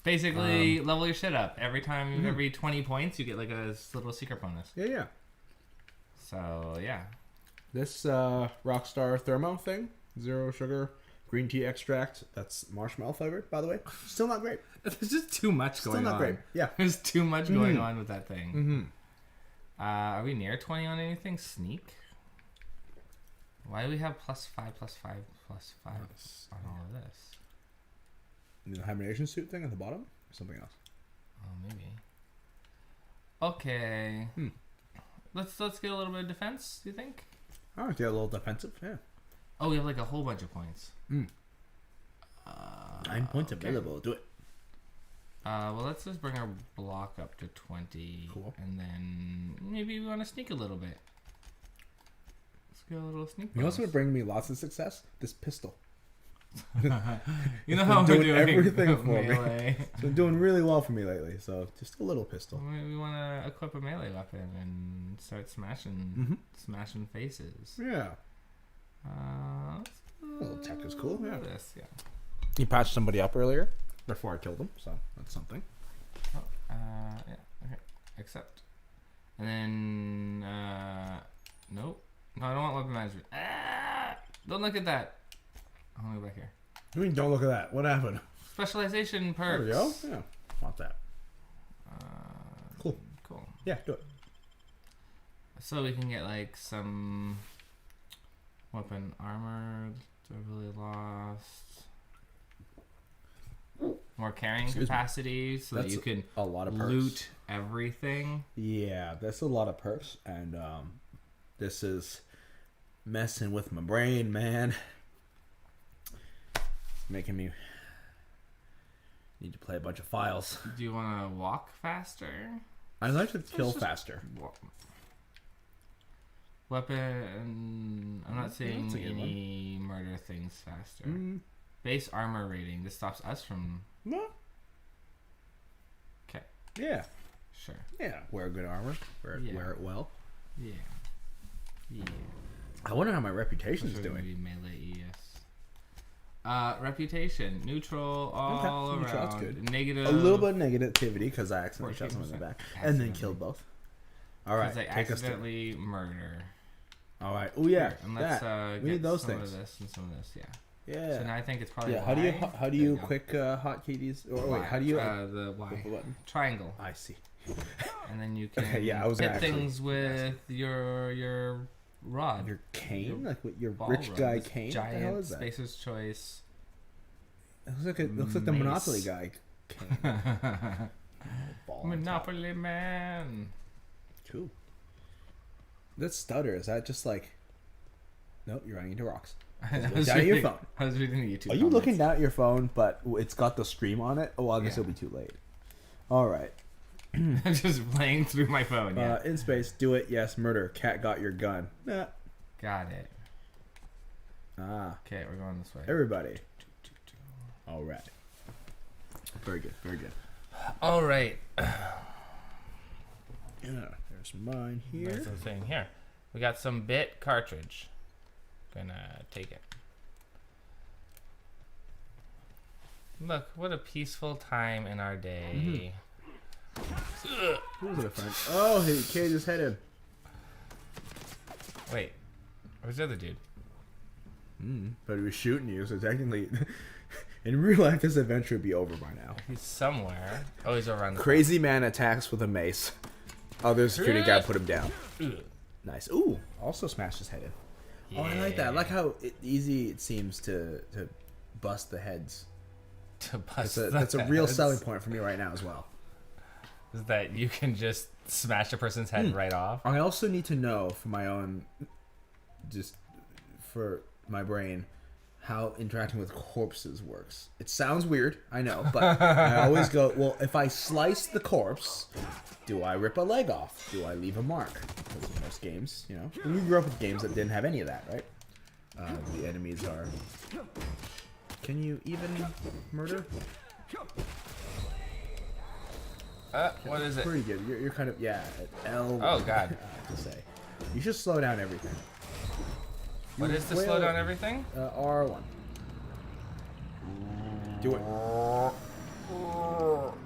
Basically, level your shit up. Every time, every 20 points, you get a little secret bonus. Yeah. So, yeah. This Rockstar Thermo thing, 0 sugar, green tea extract. That's marshmallow flavored, by the way. Still not great. There's just too much going on. Still not great. Yeah. There's too much going on with that thing. Mm-hmm. Are we near 20 on anything? Sneak? Why do we have +5, +5, +5 on all of this? The hibernation suit thing at the bottom? Or something else? Oh, maybe. Okay. Let's get a little bit of defense, do you think? Oh, get a little defensive, yeah. Oh, we have like a whole bunch of points. 9 points available. Do it. Well, let's just bring our block up to 20. Cool. And then maybe we want to sneak a little bit. Let's get a little sneak. You know what's going to bring me lots of success? This pistol. You know how we're doing everything for melee. me. It's been doing really well for me lately, so just a little pistol. We want to equip a melee weapon and start smashing faces. Yeah. A little tech is cool, yeah. This, yeah. You patched somebody up earlier before I killed them, so that's something. Oh, yeah. Okay. Accept. And then, nope. No, I don't want weapon management. Don't look at that. I want to go back here. I mean, don't look at that. What happened? Specialization perks. There we go. Yeah. Want that. Cool. Cool. Yeah, do it. So we can get like some weapon armored, durability lost, more carrying capacity, so that you can a lot of perks. loot everything. Yeah, that's a lot of perks, and this is messing with my brain, man. Making me need to play a bunch of files. Do you want to walk faster? I'd like to kill faster. Weapon. I'm not seeing any murder things faster. Base armor rating. This stops us from. No. Okay. Yeah. Sure. Yeah. Wear good armor. Wear it well. Yeah. Yeah. I wonder how my reputation's doing. Maybe melee ES. Reputation neutral all around. That's good. Negative. A little bit of negativity because I accidentally shot someone in the back and then killed both. All right, take accidentally murder. All right. Oh yeah. And let's we need those some things. of this and some of this. Yeah. Yeah. So now I think it's probably yeah. Y. How do you quick hotkey these? Or wait, how do you the Y button? triangle? I see. And then you can I was hit things with your rod. Your cane, like what your ball rich rod, guy this cane. What the hell Giant is that? Spacer's Choice. It looks like the Mace. Monopoly guy cane. Ball on top. Monopoly man. Cool. That stutter, is that just like? Nope, you're running into rocks. Look down at your phone. I was reading the YouTube. Are you looking down at your phone, but it's got the stream on it? Oh, well, I guess it'll be too late. All right. I'm just playing through my phone. Yeah. In space, do it. Yes, murder. Cat got your gun. Nah. Got it. Ah. Okay, we're going this way. Everybody. All right. Very good. Very good. All right. Yeah, there's mine here. There's the thing here. We got some bit cartridge. Gonna take it. Look, what a peaceful time in our day. Who's it, a friend? Oh, he caged his head in. Wait, where's the other dude? But he was shooting you, so technically, in real life, this adventure would be over by now. He's somewhere. Oh, he's around the Crazy man attacks with a mace. Other security guard put him down. Ugh. Nice. Ooh, also smashed his head in. Yeah. Oh, I like that. I like how easy it seems to bust the heads. To bust That's a real heads. selling point for me right now as well. Is that you can just smash a person's head right off? I also need to know for my own, just for my brain, how interacting with corpses works. It sounds weird, I know, but I always go, well, if I slice the corpse, do I rip a leg off? Do I leave a mark? Because in most games, you know, we grew up with games that didn't have any of that, right? The enemies are... Can you even murder? What is it? Pretty good. You're kind of, yeah, L. Oh, God. I have to say. You should slow down everything. What is to slow down everything? R1. Do it.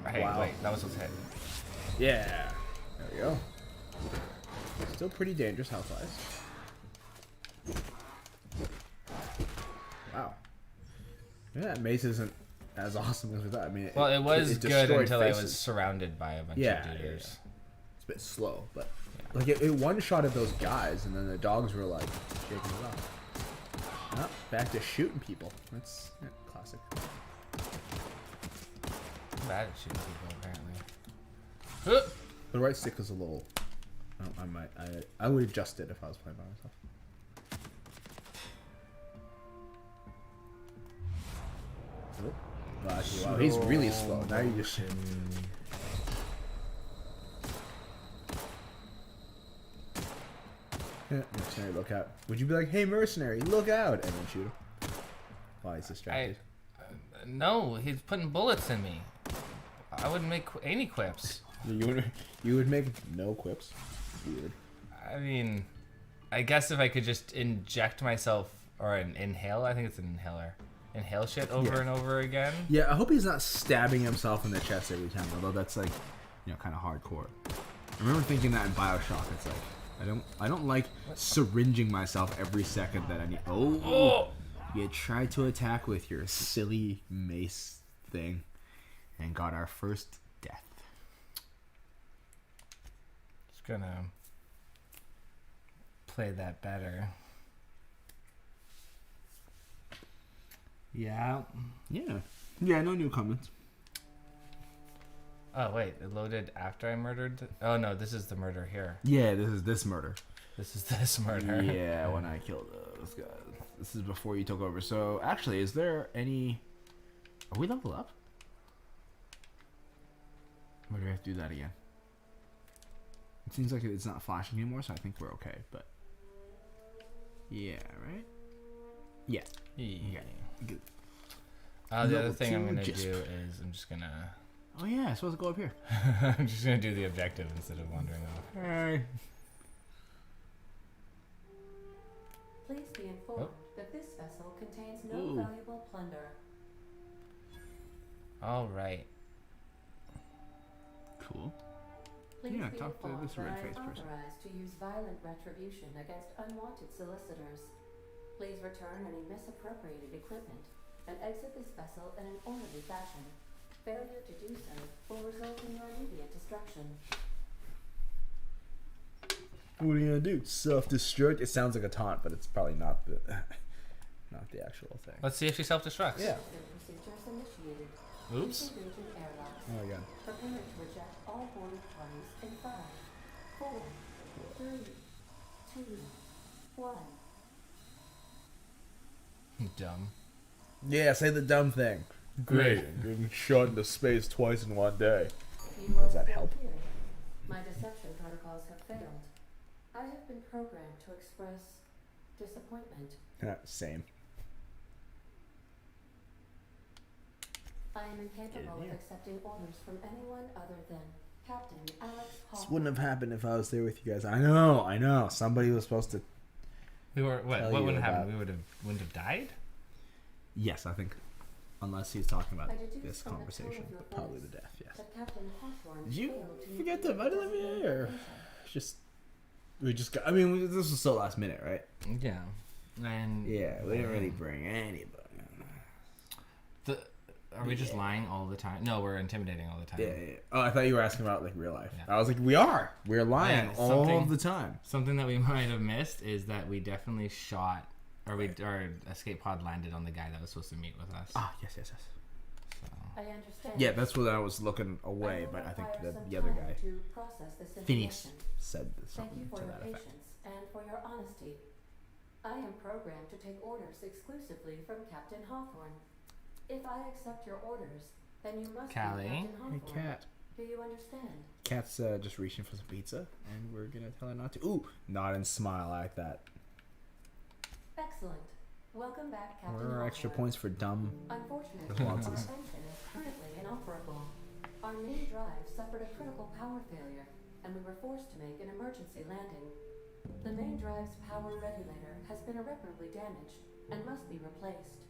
Hey, Wow. wait, that was what's hit. Yeah. There we go. Still pretty dangerous health-wise. Wow. Yeah, that mace isn't as awesome as we thought. I mean, Well, it was good destroyed until I was faces. surrounded by a bunch of Yeah, duders. it's a bit slow, but like it one-shotted those guys, and then the dogs were like shaking it off. Oh, back to shooting people. That's classic. I'm bad at shooting people, apparently. The right stick is a little. I would adjust it if I was playing by myself. Oh, actually, wow, he's really slow. Now you just. Mercenary, look out. Would you be like, hey, mercenary, look out, and then shoot him? Why he's distracted. No, he's putting bullets in me. I wouldn't make any quips. You would make no quips? Weird. I mean, I guess if I could just inject myself, or inhale, I think it's an inhaler. Inhale shit over and over again. Yeah, I hope he's not stabbing himself in the chest every time, although that's like, kind of hardcore. I remember thinking that in Bioshock, it's like, I don't like syringing myself every second that I need. Oh! You tried to attack with your silly mace thing and got our first death. Just gonna play that better. Yeah. Yeah, no new comments. Oh, wait. It loaded after I murdered? Oh, no. This is the murder here. Yeah, this is this murder. This is this murder. Yeah, when I killed those guys. This is before you took over. So, actually, is there any... Are we leveled up? Or do we have to do that again? It seems like it's not flashing anymore, so I think we're okay, but... Yeah, right? Yeah. Yeah. Good. The other thing I'm going to do is I'm just going to... Oh yeah, I'm supposed to go up here. I'm just going to do the objective instead of wandering off. Alright. Please be informed that this vessel contains no valuable plunder. Alright. Cool. Please Yeah, be talk to informed this that I red-faced am person. authorized to use violent retribution against unwanted solicitors. Please return any misappropriated equipment and exit this vessel in an orderly fashion. Failure to do so will result in your immediate destruction. What are you gonna do? Self-destruct? It sounds like a taunt, but it's probably not the actual thing. Let's see if she self-destructs. Yeah. Procedures initiated. Oops. Engaging airlocks. Oh my god. Prepare to reject all boarded parties in 5, 4, 3, 2, 1. Dumb. Yeah, say the dumb thing. Great. Getting shot into space twice in one day. You Does are that still help? here. My deception protocols have failed. I have been programmed to express disappointment. Same. I am incapable of accepting orders from anyone other than Captain Alex Hall. This wouldn't have happened if I was there with you guys. I know. Somebody was supposed to. We were what? Tell What you wouldn't happen? about- We wouldn't have died. Yes, I think. Unless he's talking about I deduce this from the conversation, tone of your but probably voice the death. Yes. that Captain Hawthorne Did you failed to forget meet to the invite request me, of or your just we just got? I mean, this was so last minute, right? Yeah. And Yeah, we didn't really bring anybody. Are we just lying all the time? No, we're intimidating all the time. Yeah. Oh, I thought you were asking about like real life. Yeah. I was like, we're lying Yeah, all of the time. Something that we might have missed is that we definitely shot, or our escape pod landed on the guy that was supposed to meet with us. Ah, yes. So. I understand. Yeah, that's what I was looking away, but I think the other guy, to process this Phineas, information. said Thank something you for to your that effect. patience and for your honesty. I am programmed to take orders exclusively from Captain Hawthorne. If I accept your orders, then you must Callie? be Captain Hey, Hawthorne. cat. Do you understand? Cat's just reaching for some pizza, and we're gonna tell her not to. Ooh, nod and smile like that. Excellent. Welcome back, Captain Where are extra Hawthorne. points for dumb? Unfortunately, responses? our engine is currently inoperable. Our main drive suffered a critical power failure, and we were forced to make an emergency landing. The main drive's power regulator has been irreparably damaged and must be replaced.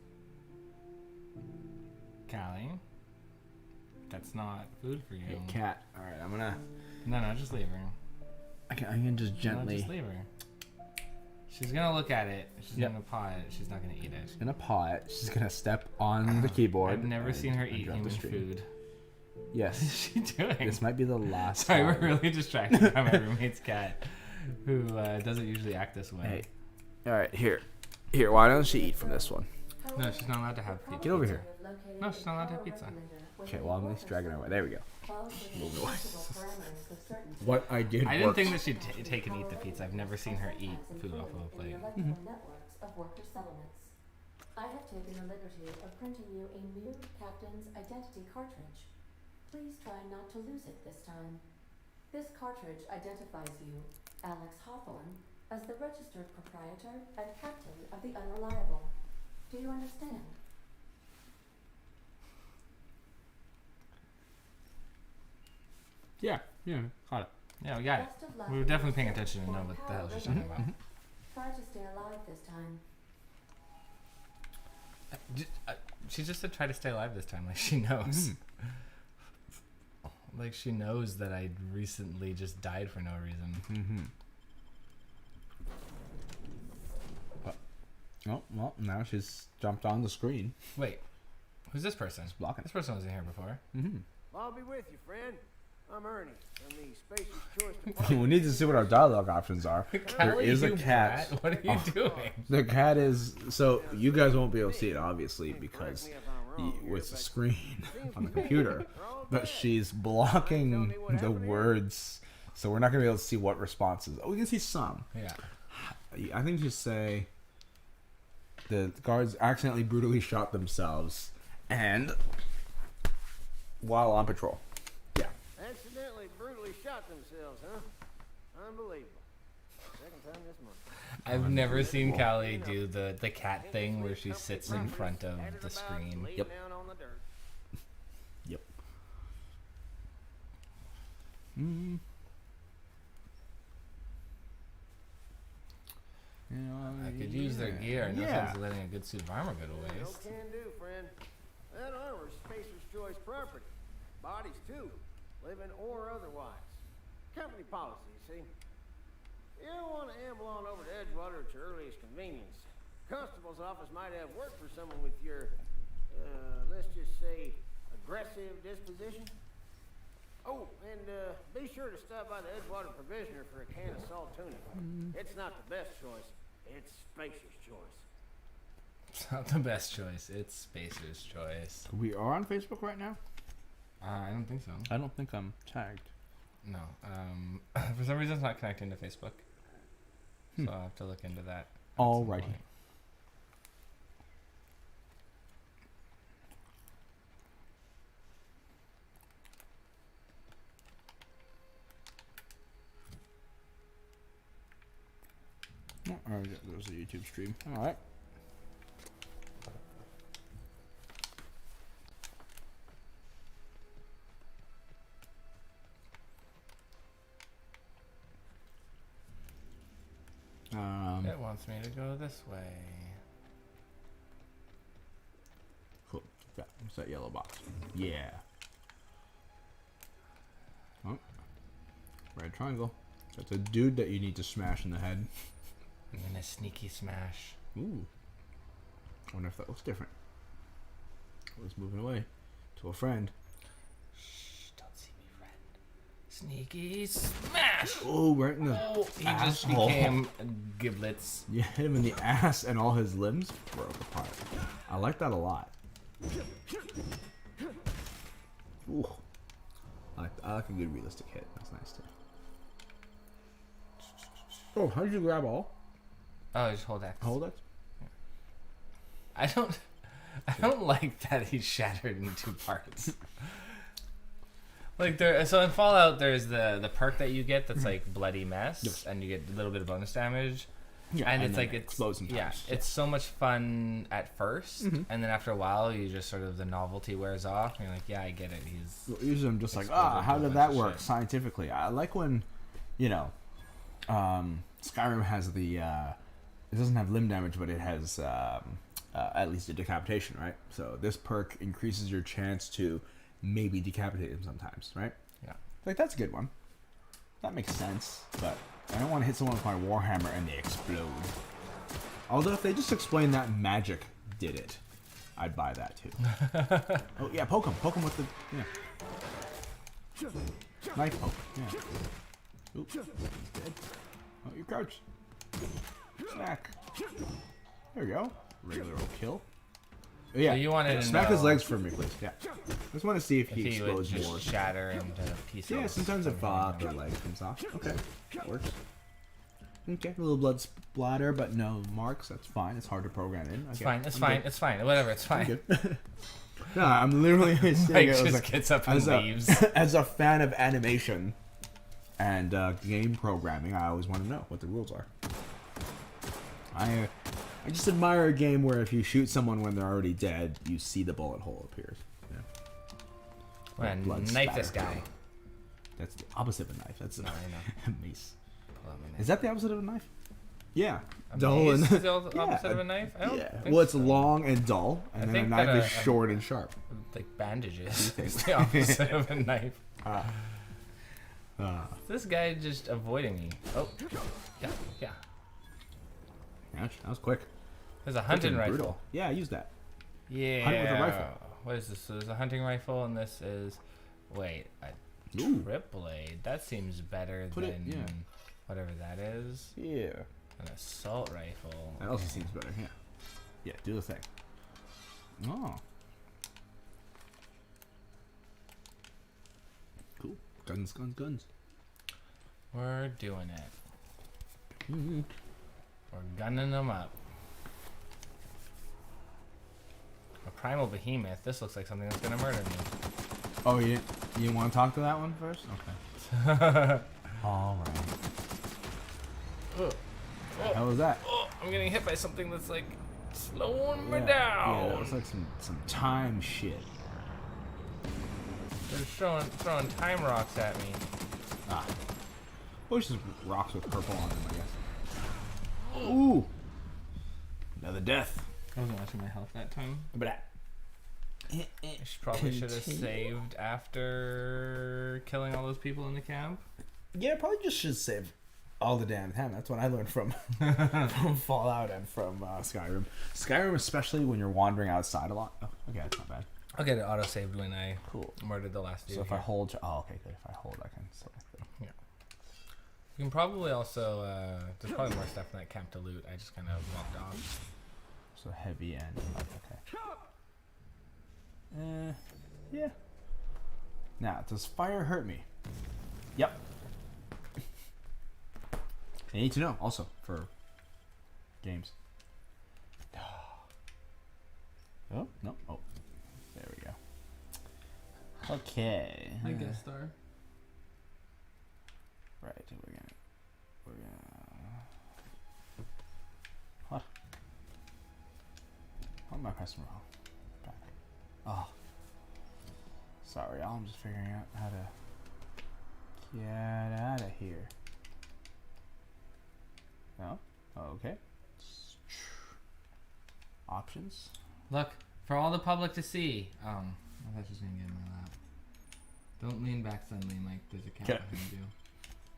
Callie, that's not food for you. Hey, cat. All right, I'm gonna. No, just leave her. I can just No, gently. just leave her. She's gonna look at it. She's Yep. gonna paw it. She's not gonna eat it. She's gonna paw it. She's gonna step on the keyboard. I've never seen her eat drop the human stream. food. What Yes. is she doing? This might be the last Sorry, time. we're really distracted by my roommate's cat, who doesn't usually act this way. Hey. Alright, here. Here, why don't she eat from this one? No, she's not allowed to have pizza. Get over here. No, she's not allowed to have pizza. Okay, well, I'm at least dragging her away. There we go. Move away. What I did I didn't works. think that she'd take and eat the pizza. I've never seen her eat food off of a plate. Networks of worker settlements. I have taken the liberty of printing you a new captain's identity cartridge. Please try not to lose it this time. This cartridge identifies you, Alex Hawthorne, as the registered proprietor and captain of the Unreliable. Do you understand? Yeah, got it. Yeah, we got it. Best of luck We were in definitely your paying search attention to for know what the hell Cal she's talking River. about. Try to stay alive this time. She just said try to stay alive this time, like she knows. Like she knows that I recently just died for no reason. Oh, well, now she's jumped on the screen. Wait, who's this person? Blocking. This person wasn't here before. I'll be with you, friend. I'm Ernie from the Spacer's Choice Department. We need to see what our dialogue options are. There Callie, is a you cat. brat, What are you doing? The cat is... So, you guys won't be able to see it, obviously, because it's a screen on the computer. But she's blocking the words, so we're not going to be able to see what responses. Oh, we can see some. Yeah. I think you say... The guards accidentally brutally shot themselves, and... while on patrol. Yeah. Accidentally brutally shot themselves, huh? Unbelievable. Second time this month. I've never seen Callie do the cat thing where she sits in front of the screen. Yep. Down on the dirt. Yep. I could use their gear. No sense letting a good suit of armor go to No waste. can do, friend. That armor's Spacer's Choice property. Bodies, too. Living or otherwise. Company policy, you see. You don't want to amble on over to Edgewater at your earliest convenience. Constable's office might have work for someone with your, let's just say, aggressive disposition. Oh, and be sure to stop by the Edgewater Provisioner for a can of salt tuna. It's not the best choice. It's Spacer's Choice. It's not the best choice. It's Spacer's choice. We are on Facebook right now? I don't think so. I don't think I'm tagged. No. For some reason, it's not connecting to Facebook. So I'll have to look into that. at some Alrighty. point. Oh, alright, there's a YouTube stream. Alright. It wants me to go this way. Cool. What's that yellow box? Yeah. Oh. Red triangle. That's a dude that you need to smash in the head. I'm gonna sneaky smash. Ooh. I wonder if that looks different. I was moving away to a friend. Shh, don't see me, friend. Sneaky smash! Oh, right in the He just asshole. became giblets. You hit him in the ass and all his limbs broke apart. I like that a lot. Ooh. I like a good realistic hit. That's nice too. Oh, how did you grab all? Oh, just hold X. Hold it. I don't like that he's shattered in two parts. Like so in Fallout, there's the perk that you get that's like bloody mess, Yes. and you get a little bit of bonus damage. Yeah, and it's then like it it's explodes sometimes. yeah, it's so much fun at first, and then after a while, you just sort of the novelty wears off, and you're like, yeah, I get it. He's Usually I'm just like, exploded how a did bunch that of work shit. scientifically? I like when, Skyrim has the, it doesn't have limb damage, but it has at least a decapitation, right? So this perk increases your chance to maybe decapitate him sometimes, right? Yeah. Like, that's a good one. That makes sense, but I don't want to hit someone with my Warhammer and they explode. Although if they just explain that magic did it, I'd buy that too. Oh yeah, poke him with the knife poke. Yeah. Oops, he's dead. Oh, you crouch. Snack. There you go. Regular old kill. Oh, yeah. So you wanted to smack know his legs for me, please. Yeah. Just want to see if he he would explodes just more. shatter into pieces. Yeah, sometimes if their leg comes off. Okay, that works. Okay, a little blood splatter, but no marks. That's fine. It's hard to program in. It's fine. It's fine. It's fine. Whatever. It's fine. No, I'm literally saying Mike just gets up and leaves. As a fan of animation and game programming, I always want to know what the rules are. I just admire a game where if you shoot someone when they're already dead, you see the bullet hole appears. Yeah. Well, knife this guy. That's the opposite of a knife. That's a mace. Mace. Is that the opposite of a knife? Yeah. A Dull mace and is the opposite of a knife? I don't think well, it's so. long and dull, and then a knife is short and sharp. Like bandages is the opposite of a knife. This guy just avoiding me. Oh, yeah. Ouch, that was quick. There's a hunting rifle. Brutal. Yeah, I used that. Yeah. Hunt with a rifle. What is this? So there's a hunting rifle, and this is, wait, a trip blade. That seems better than whatever that is. Yeah. An assault rifle. That also seems better. Yeah. Yeah. Do the thing. Oh. Cool. Guns. We're doing it. We're gunning them up. A primal behemoth. This looks like something that's gonna murder me. Oh, you want to talk to that one first? Okay. All right. What the hell was that? Oh, I'm getting hit by something that's like slowing me down. Yeah, that was like some time shit. They're throwing time rocks at me. Ah. Well, it's just rocks with purple on them, I guess. Ooh. Another death. I wasn't watching my health that time. But I probably should have saved after killing all those people in the camp. Yeah, probably just should save all the damn time. That's what I learned from Fallout and from Skyrim. Skyrim, especially when you're wandering outside a lot. Oh, okay, that's not bad. I'll get it auto saved when I murdered the last dude. So if I hold, okay, good. If I hold, I can select it. Yeah. You can probably also. There's probably more stuff in that camp to loot. I just kind of walked off. So heavy and okay. Yeah. Now, does fire hurt me? Yep. I need to know also for games. Oh no! Oh, there we go. Okay. I guess star. Right. We're gonna. What? What am I pressing wrong? Back. Oh. Sorry, y'all. I'm just figuring out how to get out of here. No? Oh, okay. Options. Look, for all the public to see. I thought she was gonna get in my lap. Don't lean back suddenly, Mike. There's a cat behind you.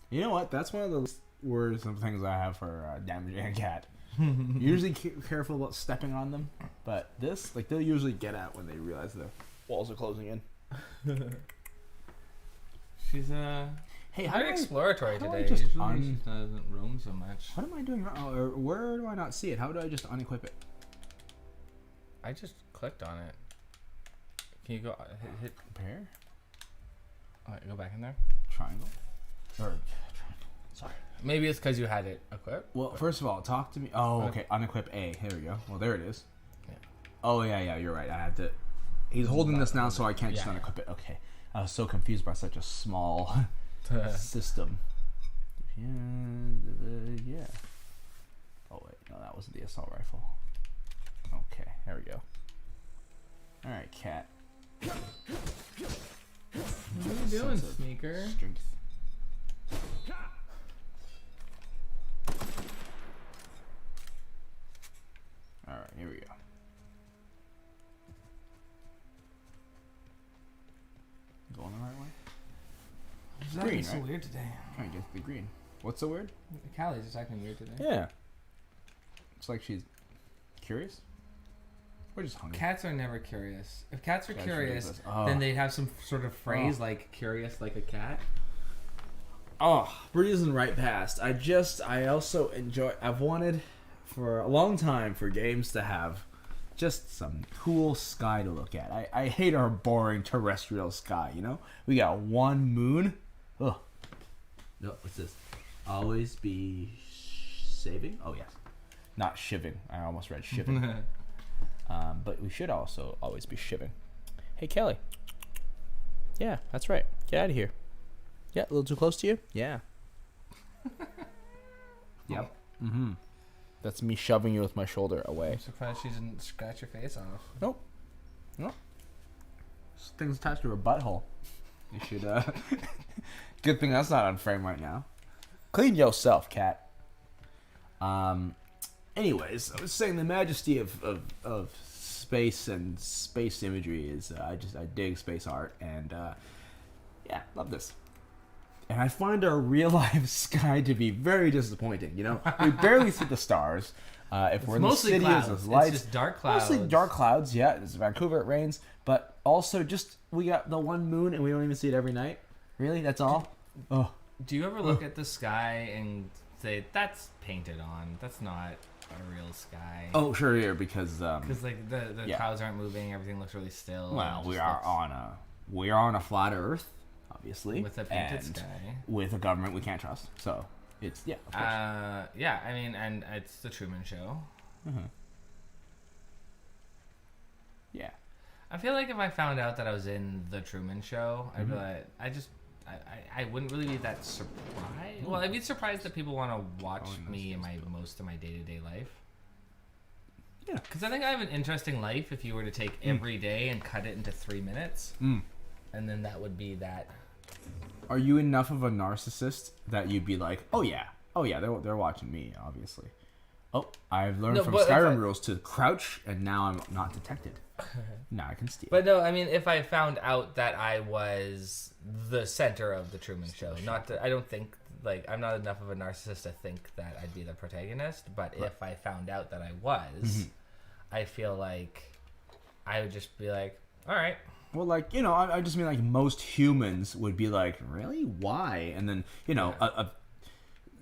You know what? That's one of the worst of things I have for damaging a cat. Usually careful about stepping on them, but this, like, they'll usually get out when they realize the walls are closing in. She's hey, very exploratory today. Just usually she doesn't roam so much. What am I doing wrong? Or where do I not see it? How do I just unequip it? I just clicked on it. Can you go hit compare? Alright, go back in there. Triangle. Or sorry. Maybe it's because you had it equipped. Well, first of all, talk to me. Oh, okay. Unequip A. Here we go. Well, there it is. Yeah. Oh yeah. You're right. I have to. He's holding this now, so I can't just unequip it. Okay. I was so confused by such a small system. Yeah. Oh wait, no, that wasn't the assault rifle. Okay, there we go. All right, cat. What are you doing, sneaker? Strength. All right, here we go. Going the right way? Green, so weird today. Trying to get the green. What's the word? Callie's just acting weird today. Yeah. It's like she's curious. We're just hungry. Cats are never curious. If cats are Cats are curious, ridiculous. then they'd have some sort of phrase like "curious like a cat." Oh, breezing right past. I also enjoy. I've wanted for a long time for games to have just some cool sky to look at. I hate our boring terrestrial sky. You know, we got one moon. Oh, no, what's this? Always be saving. Oh yes, not shiving. I almost read shiving. But we should also always be shiving. Hey, Kelly. Yeah, that's right. Get out of here. Yeah, a little too close to you? Yeah. Yep. Mm-hmm. That's me shoving you with my shoulder away. I'm surprised she didn't scratch your face off. Nope. Nope. This thing's attached to her butthole. You should, Good thing that's not on frame right now. Clean yourself, cat. Anyways, I was saying the majesty of space and space imagery is, I dig space art, and, yeah, love this. And I find our real life sky to be very disappointing. You know, we barely see the stars. If we're in the city, it's lights. It's just dark clouds. Mostly dark clouds. Yeah, it's Vancouver. It rains, but also just we got the one moon, and we don't even see it every night. Really, that's all. Oh. Do you ever look at the sky and say that's painted on? That's not a real sky. Oh, sure, yeah, because like the clouds aren't moving. Everything looks really still. Well, we are on a flat Earth. Obviously, with a painted sky, with a government we can't trust. So it's of course. Yeah. I mean, and it's the Truman Show. Mm-hmm. Yeah. I feel like if I found out that I was in the Truman Show, I'd be like, I wouldn't really be that surprised. Well, I'd be surprised that people want to watch me in most of my day-to-day life. Yeah. Because I think I have an interesting life. If you were to take every day and cut it into 3 minutes, and then that would be that. Are you enough of a narcissist that you'd be like, oh yeah, they're watching me, obviously. Oh, I've learned from Skyrim rules to crouch, and now I'm not detected. Now I can steal. But no, I mean, if I found out that I was the center of the Truman Show, I don't think, like, I'm not enough of a narcissist to think that I'd be the protagonist. But if I found out that I was, I feel like I would just be like, all right. Well, like, you know, I just mean like most humans would be like, really? Why? And then, you know,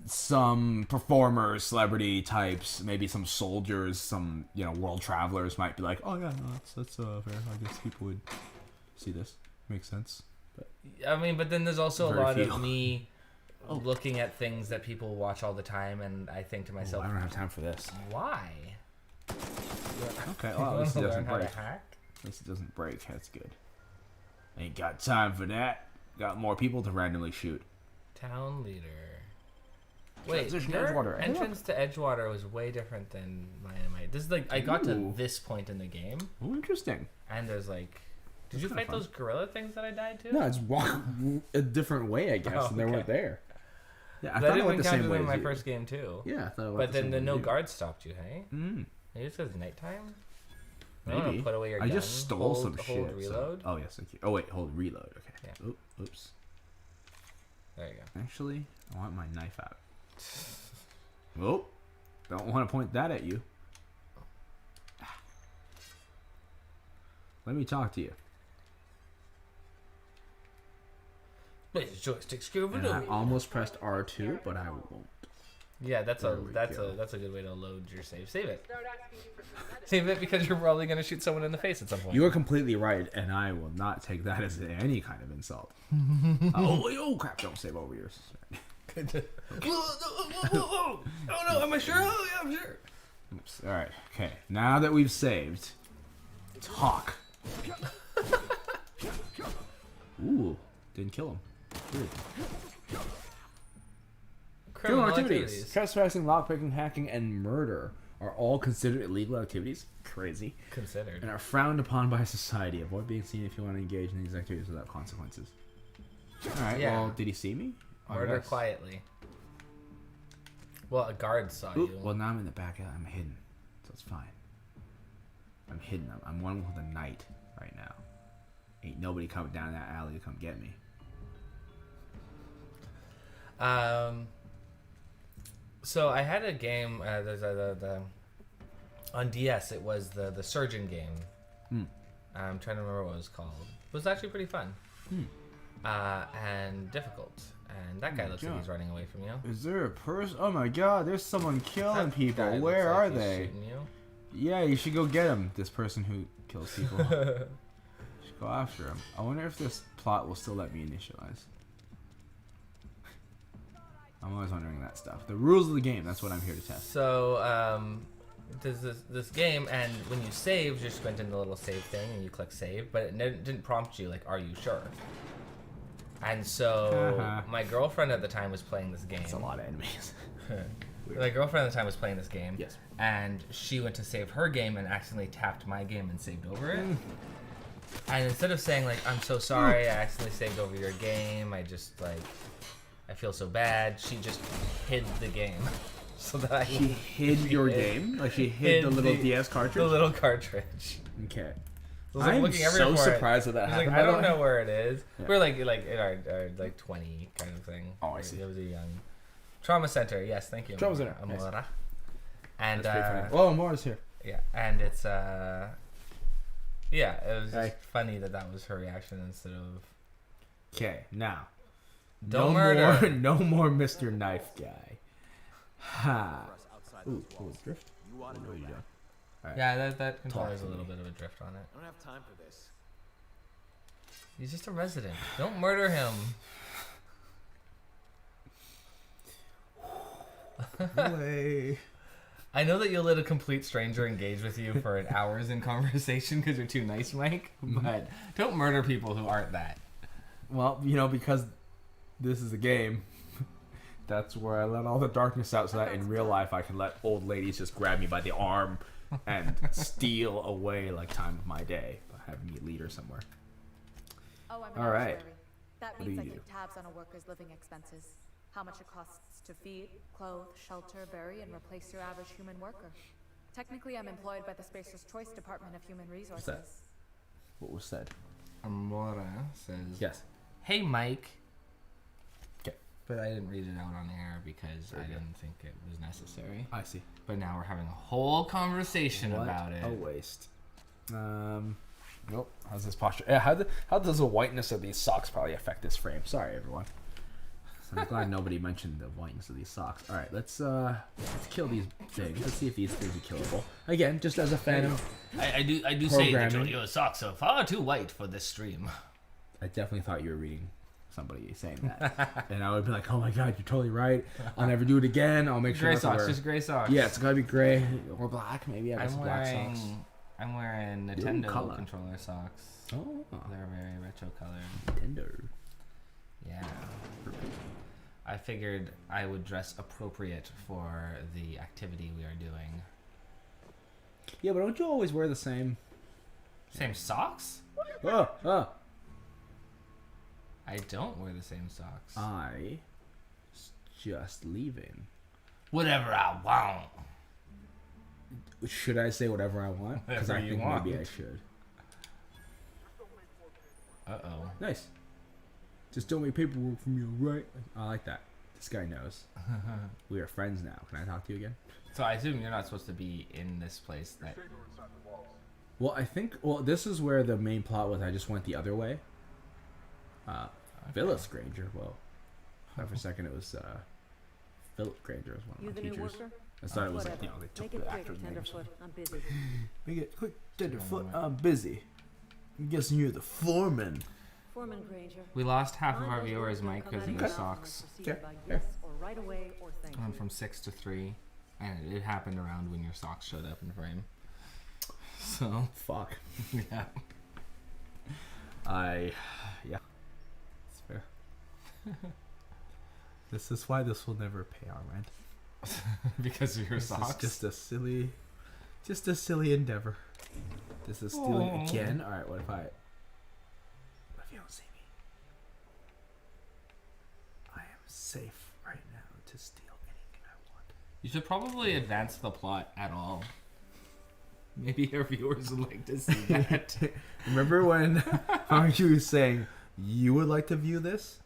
some performers, celebrity types, maybe some soldiers, some, you know, world travelers might be like, oh yeah, no, that's fair. I guess people would see this. Makes sense. But I mean, but then there's also a lot of me looking at things that people watch all the time, and I think to myself, I don't have time for this. Why? Okay, well, at least it doesn't break. At least it doesn't break. That's good. Ain't got time for that. Got more people to randomly shoot. Town leader. Wait, Edgewater. Entrance to Edgewater was way different than Miami. This is like I got to this point in the game. Oh, interesting. And there's like, did you fight those gorilla things that I died to? No, it's walk a different way, I guess, and they weren't there. Yeah, I thought it went the same way in my first game too. Yeah, I thought it went but then the no guard stopped you, hey? Maybe it's because it's nighttime. Maybe. Put away your I gun. just stole some shit. Hold reload. Oh yes, thank you. Oh wait, hold reload. Okay. Yeah. Oops. There you go. Actually, I want my knife out. Oh, don't want to point that at you. Let me talk to you. And I almost pressed R2, but I won't. Yeah, that's a good way to load your save. Save it. Save it because you're probably gonna shoot someone in the face at some point. You are completely right, and I will not take that as any kind of insult. Oh crap! Don't save over yours. Oh no! Am I sure? Oh yeah, I'm sure. Oops. All right. Okay. Now that we've saved, talk. Ooh, didn't kill him. Good. Criminal activities. Trespassing, lockpicking, hacking, and murder are all considered illegal activities. Crazy. Considered. And are frowned upon by society. Avoid being seen if you want to engage in these activities without consequences. Alright, well, did he see me? Murder quietly. Well, a guard saw you. Well, now I'm in the back. I'm hidden. So it's fine. I'm hidden. I'm one with the night right now. Ain't nobody coming down that alley to come get me. So I had a game. The on DS. It was the surgeon game. I'm trying to remember what it was called. It was actually pretty fun. And difficult. And that guy looks like he's running away from you. Is there a person? Oh my god, there's someone killing That people. guy Where looks are like he's they? shooting you. Yeah, you should go get him. This person who kills people. You should go after him. I wonder if this plot will still let me initialize. I'm always wondering that stuff. The rules of the game, that's what I'm here to test. So, there's this game, and when you save, you just went into the little save thing, and you click save, but it didn't prompt you, like, are you sure? And so, my girlfriend at the time was playing this game. That's a lot of enemies. My girlfriend at the time was playing this game. Yes. And she went to save her game and accidentally tapped my game and saved over it. And instead of saying, like, I'm so sorry, I accidentally saved over your game, I just, like, I feel so bad, she just hid the game. So that She hid your game? Like she hid the little DS cartridge? The little cartridge. Okay. I was, like, I'm looking so everywhere for it. surprised that I was happened. like, I don't know where it is. Yeah. We're like in our like 20 kind of thing. Oh, I see. It was a young trauma center. Yes, thank you. Trauma center. Amora. Nice. And That's pretty funny. Oh, Amora's here. yeah, and it's yeah, it was just Hey. funny that was her reaction instead of Okay, now. don't no murder. More, no more Mr. Knife Guy. Ha. Ooh, drift. What are you doing? Alright. Yeah, that controller Talk has a to little me. bit of a drift on it. I don't have time for this. He's just a resident. Don't murder him. Away. I know that you'll let a complete stranger engage with you for an hours in conversation because you're too nice, Mike. But don't murder people who aren't that. Well, you know, because this is a game, that's where I let all the darkness out so that in real life I can let old ladies just grab me by the arm and steal away like time of my day by having me lead her somewhere. Oh, I'm All right. That What means do I you keep tabs on a worker's living expenses. How much it costs to feed, clothe, shelter, bury, and replace your average human worker. Technically, I'm employed by the Spacer's Choice Department of Human Resources. that? What was said? Amora says, Yes. "Hey, Mike." Okay. But I didn't read it out on air because I didn't think it was necessary. I see. But now we're having a whole conversation What about it. a waste. Nope. How's this posture? Yeah, how does the whiteness of these socks probably affect this frame? Sorry, everyone. So I'm glad nobody mentioned the whiteness of these socks. All right, let's kill these things. Let's see if these things are killable. Again, just as a fan of I do say that Programming. your socks are far too white for this stream. I definitely thought you were reading somebody saying that, and I would be like, "Oh my god, you're totally right. I'll never do it again. I'll make sure Gray not to socks, wear." just gray socks. Yeah, it's gotta be gray or black. Maybe I got some black socks. I'm wearing Nintendo color. controller socks. Oh, They're very retro colored. Nintendo. Yeah. I figured I would dress appropriate for the activity we are doing. Yeah, but don't you always wear the same? Same socks? Oh. I don't wear the same socks. I just leaving. Whatever I want. Should I say whatever I want? Because I Whatever you think want. maybe I should. Uh-oh. Nice. Just don't make paperwork from you, right? I like that. This guy knows. We are friends now. Can I talk to you again? So I assume you're not supposed to be in this place. That Well, I think... Well, this is where the main plot was. I just went the other way. Phyllis Granger. Well, for a second it was... Philip Granger was one You of the my new teachers. worker? I thought it was, Whatever. you know, they took Make it the quick, actor's names. Tenderfoot. I'm busy. Make it quick, Tenderfoot. I'm busy. I'm guessing you're the foreman. Foreman Granger. we lost half of Mind our those viewers, words don't Mike, come because out of of your your mouth socks. unless proceeded by yes or right away or thank Went you. from 6 to 3, and it happened around when your socks showed up in frame. So Fuck. yeah. Yeah. It's fair. This is why this will never pay our rent. Because of your This socks. is just a silly endeavor. This is stealing again. All right. What if you don't see me? I am safe right now to steal anything I want. You should probably advance the plot at all. Maybe our viewers would like to see that. Remember when you was saying you would like to view this?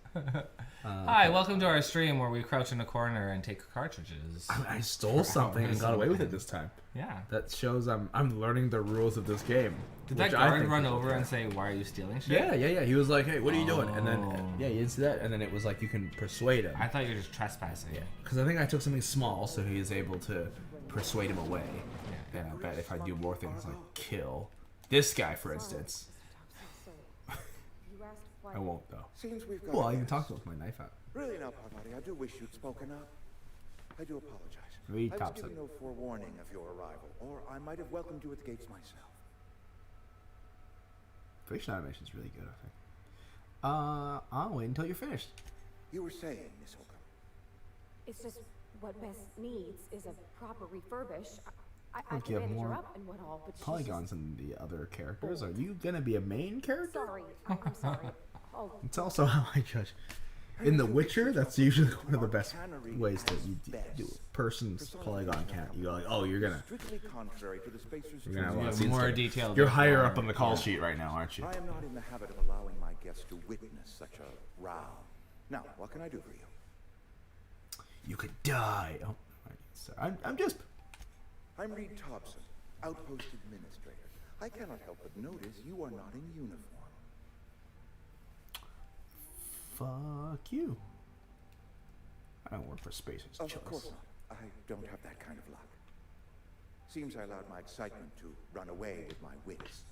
Hi, welcome to our stream where we crouch in a corner and take cartridges. I stole something and got away with it this time. Yeah. That shows I'm learning the rules of this game. Did that guard run over and say, "Why are you stealing shit"? Yeah. He was like, "Hey, what are you doing?" And then you didn't see that. And then it was like you can persuade him. I thought you were just trespassing. Yeah, because I think I took something small, so he is able to persuade him away. Yeah. And I bet if I do more things like kill this guy, for instance, I won't though. Seems we've got Well, I can talk to him with my knife out. Really now, Parvati, I do wish you'd spoken up. I do apologize. Read I was Thompson. given no forewarning of your arrival, or I might have welcomed you at the gates myself. Facial animation is really good, I think. I'll wait until you're finished. You were saying, Miss Holcomb. It's just what Bess needs is a proper refurbish. I think can you have manage her more up and what all, but she's polygons than the other characters. Are you gonna be a main character? Sorry, I'm sorry. Oh, It's also how I judge. In The Witcher, that's usually one of the best ways to do a person's polygon count. You go like, oh, you're gonna have a lot of scenes more together. detailed. You're higher up on the call sheet right now, aren't you? I am not in the habit of allowing my guests to witness such a row. Now, what can I do for you? You could die. Oh, I'm just. I'm Reed Thompson, Outpost Administrator. I cannot help but notice you are not in uniform. Fuck you. I don't work for Spacer's Choice. Of course not. I don't have that kind of luck. Seems I allowed my excitement to run away with my wits.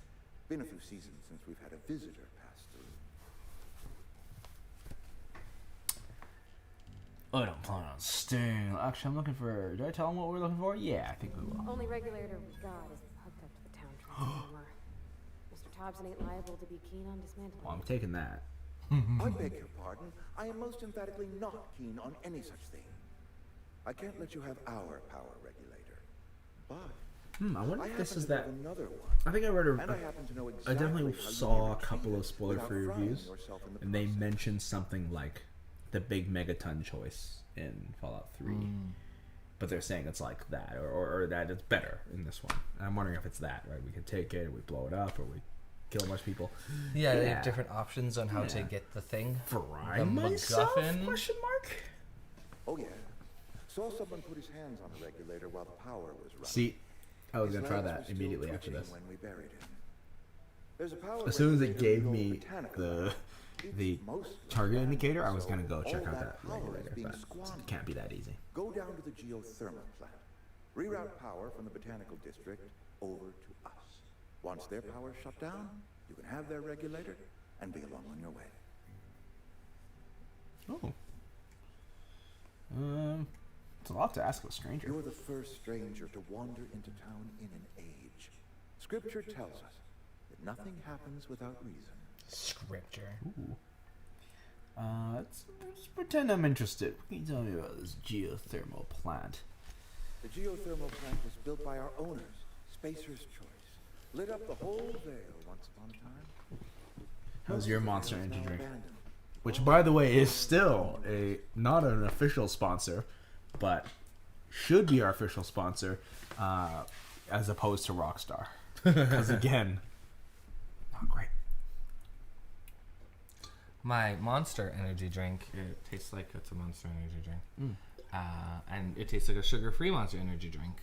Been a few seasons since we've had a visitor pass through. I don't plan on staying. Actually, I'm looking for. Did I tell him what we're looking for? Yeah, I think we will. only regulator we got is hooked up to the town transformer. Mr. Thompson ain't liable to be keen on dismantling. Well, I'm taking that. I beg your pardon. I am most emphatically not keen on any such thing. I can't let you have our power regulator. But I wonder if this happen is to know that. another one. I think I read And I happen to know I definitely exactly how you saw a may couple retrieve of spoiler-free without frying reviews, yourself in the and they process. mentioned something like the big megaton choice in Fallout 3. But they're saying it's like that, or that it's better in this one. And I'm wondering if it's that, right? We can take it, we blow it up, or we kill a bunch of people. Yeah, they have different options on how to get the thing. Fry the myself? MacGuffin. Question mark? Oh yeah. Saw someone put his hands on a regulator while the power was running. See, I was His gonna try legs that were still immediately after twitching this. when we buried him. There's a power As soon as it regulator gave in the me old botanical the lab. the target indicator, I was gonna go So check all out that power is regulator, being but squandered. it can't be that easy. Go down to the geothermal plant. Reroute power from the botanical district over to us. Once their power's shut down, you can have their regulator and be along on your way. Oh. It's a lot to ask of a stranger. You're the first stranger to wander into town in an age. Scripture tells us that nothing happens without reason. Scripture. Ooh. Let's pretend I'm interested. What can you tell me about this geothermal plant? The geothermal plant was built by our owners, Spacer's Choice. Lit up the whole Vale once upon a time. How's your Monster Vale is Energy now drink? abandoned. Which, by the way, is still not an official sponsor, but should be our official sponsor, as opposed to Rockstar. Because again, not great. My Monster Energy drink, it tastes like it's a Monster Energy drink. And it tastes like a sugar-free Monster Energy drink.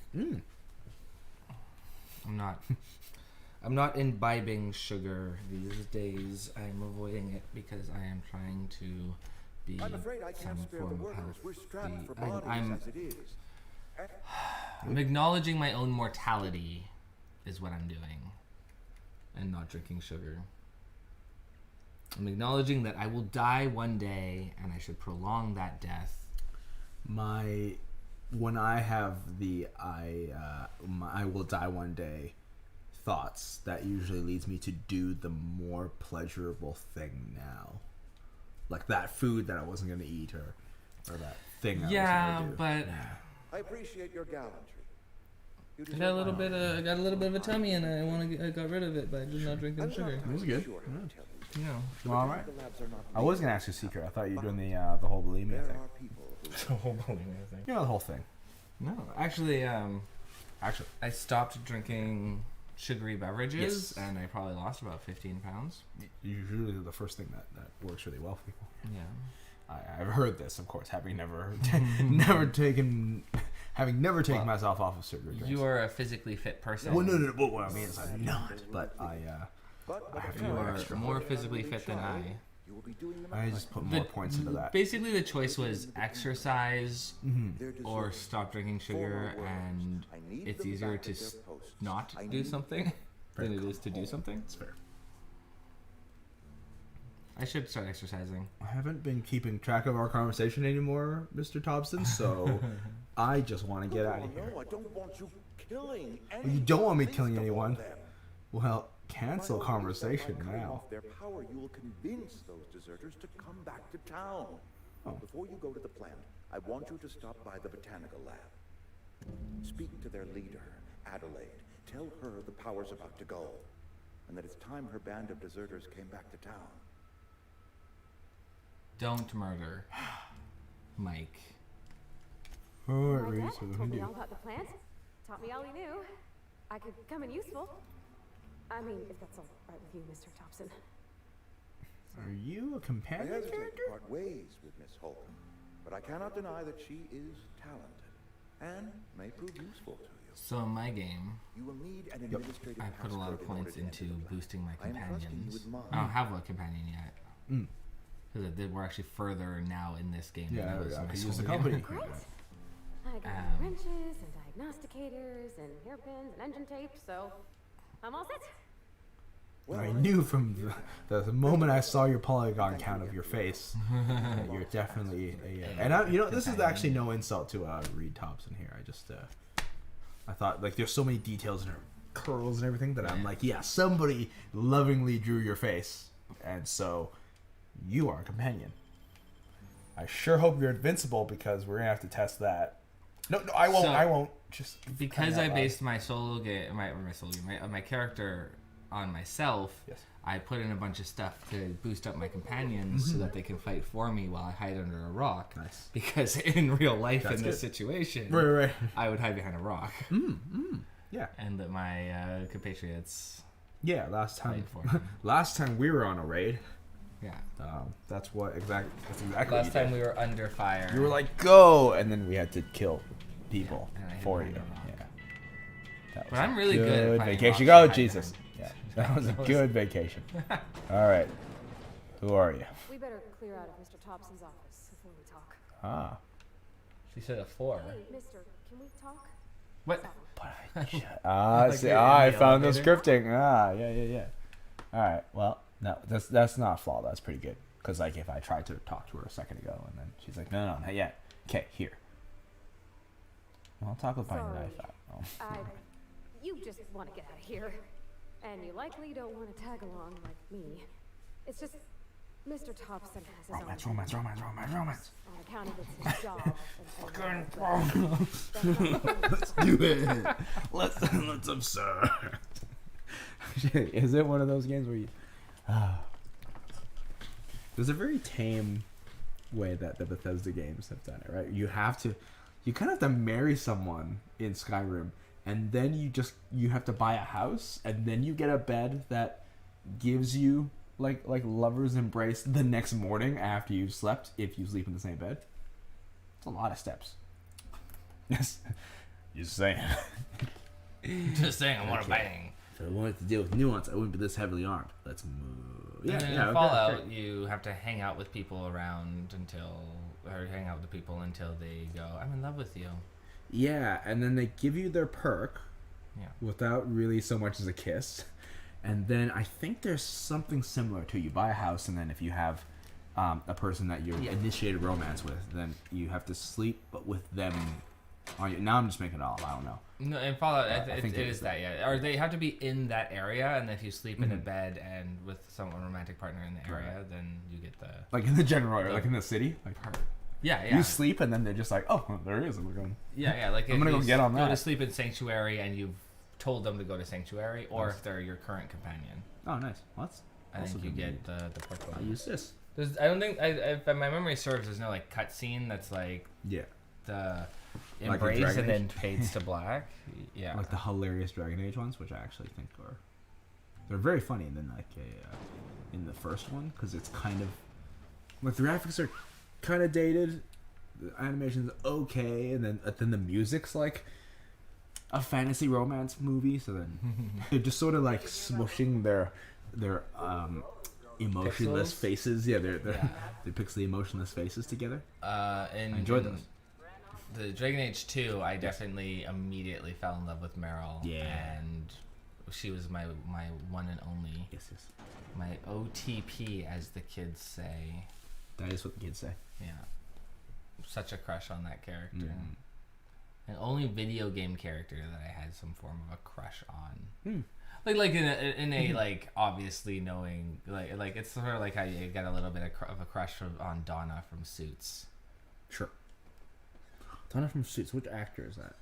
I'm not imbibing sugar these days. I'm avoiding it because I am trying to be I'm afraid I can't some spare form the of workers. health. We're strapped for bodies as it is. I'm acknowledging my own mortality is what I'm doing, and not drinking sugar. I'm acknowledging that I will die one day, and I should prolong that death. When I have the I will die one day thoughts, that usually leads me to do the more pleasurable thing now, like that food that I wasn't gonna eat, or that thing I was gonna do. But I appreciate your gallantry. You I got a little bit of a tummy, and I got rid of it by just not drinking sugar. It was good. You know. Well, all right. I was gonna ask you a secret. I thought you were doing the whole bulimia thing. The whole bulimia thing. You know, the whole thing. No, actually, I stopped drinking sugary beverages, Yes. and I probably lost about 15 pounds. Usually the first thing that works really well for people. Yeah. I've heard this, of course, having never taken myself off of sugary drinks. You are a physically fit person. Well, no. But what I mean is I'm not. But I have to You go are extra. more physically fit than I. I just put more points into that. Basically, the choice was exercise or stop drinking sugar, and it's easier to not do something than it is to do something. It's fair. I should start exercising. I haven't been keeping track of our conversation anymore, Mr. Thompson, so I just want to get out of here. No, I don't want you killing anyone. Well, you don't want me killing anyone. Well, cancel conversation now. Off their power, you will convince those deserters to come back to town. Oh. Before you go to the plant, I want you to stop by the botanical lab. Speak to their leader, Adelaide. Tell her the power's about to go, and that it's time her band of deserters came back to town. Don't murder Mike. Alright, My Reese, dad what do we told me do? all about the plant. Taught me all he knew. I could come in useful. I mean, if that's all right with you, Mr. Thompson. Are you a I companion hesitate character? to part ways with Miss Holcomb, but I cannot deny that she is talented and may prove useful to you. So in my game, You will need an administrative I put a lot of password in order points to enter into the plant. boosting my I am trusting you companions. with mine. I don't have a companion yet. Mm. Because we're actually further now in this game Yeah, than I was I in my could solo use the game. company. Great. I got wrenches and diagnosticators and hairpins and engine tape, so I'm all set. I knew from the moment I saw your polygon count of your face that you're definitely a. And this is actually no insult to Reed Thompson here. I just I thought like there's so many details in her curls and everything that I'm like, yeah, somebody lovingly drew your face, and so you are a companion. I sure hope you're invincible because we're gonna have to test that. No, I won't. So, I won't. Just because I based my solo game, my character on myself. Yes. I put in a bunch of stuff to boost up my companions so that they can fight for me while I hide under a rock. Nice. Because in real life, That's in this good. situation, Right. I would hide behind a rock. Yeah. And that my compatriots. Yeah. Last time Fight for me. last time we were on a raid. Yeah. That's exactly. Last what time you we were under fire. did. You were like, go, and then we had to kill people Yeah, and I hid for you. behind a rock. Yeah. That But I'm really good at finding vacation. rocks Oh, to hide Jesus. behind. Yeah, that was a good vacation. All right. Who are you? We better clear out of Mr. Thompson's office before we talk. Ah. She said a 4. Hey, mister, can we talk? What? I found the scripting. Yeah. All right. Well, no, that's not a flaw. That's pretty good. Because like if I tried to talk to her a second ago and then she's like, no, not yet. Okay, here. Well, I'll talk with my Sorry. knife out. Oh. You just want to get out of here. And you likely don't want to tag along like me. It's just, Mr. Thompson has his own... Romance. On account of it's his job. Let's do it. Let's absurd. Is it one of those games where you... There's a very tame way that the Bethesda games have done it, right? You kind of have to marry someone in Skyrim, and then you have to buy a house, and then you get a bed that gives you like lovers embrace the next morning after you've slept, if you sleep in the same bed. It's a lot of steps. Yes. Just saying. Just saying, I want to bang. If I wanted to deal with nuance, I wouldn't be this heavily armed. Let's move. And then in okay, Fallout, great. you have to hang out with people until they go, I'm in love with you. Yeah, and then they give you their perk Yeah. without really so much as a kiss. And then I think there's something similar to you buy a house, and then if you have a person that you initiated romance with, then you have to sleep, but with them on you. Now I'm just making it all. I don't know. No, in Fallout, I think it is that, yeah. Or they have to be in that area, and if you sleep in a bed and with some romantic partner in the area, then you get the... Like in the general area, like in the city? Like Yeah. You sleep, and then they're just like, oh, there he is. And we're going... Yeah, like I'm going to go get on that. Go to sleep in Sanctuary, and you've told them to go to Sanctuary, or if they're your current companion. Oh, nice. Well, that's I think you get the perk. I use this. I don't think, if my memory serves, there's no like cutscene that's like... Yeah. the Like in embrace Dragon and then Age? fades to black. Yeah. Like the hilarious Dragon Age ones, which I actually think are they're very funny. And then like in the first one, because it's kind of like the graphics are kind of dated, the animation's okay, and then the music's like a fantasy romance movie. So then they're just sort of like smushing their emotionless Pixels? faces. Yeah, they pixel the emotionless faces together. I enjoyed those. The Dragon Age 2, I definitely immediately fell in love with Meryl. Yeah. And she was my one and only. Yes, yes. My OTP, as the kids say. That is what the kids say. Yeah. Such a crush on that character. Mm. And only video game character that I had some form of a crush on. Hmm. Like in a like obviously knowing like it's sort of like how you get a little bit of a crush on Donna from Suits. Sure. Donna from Suits. Which actor is that?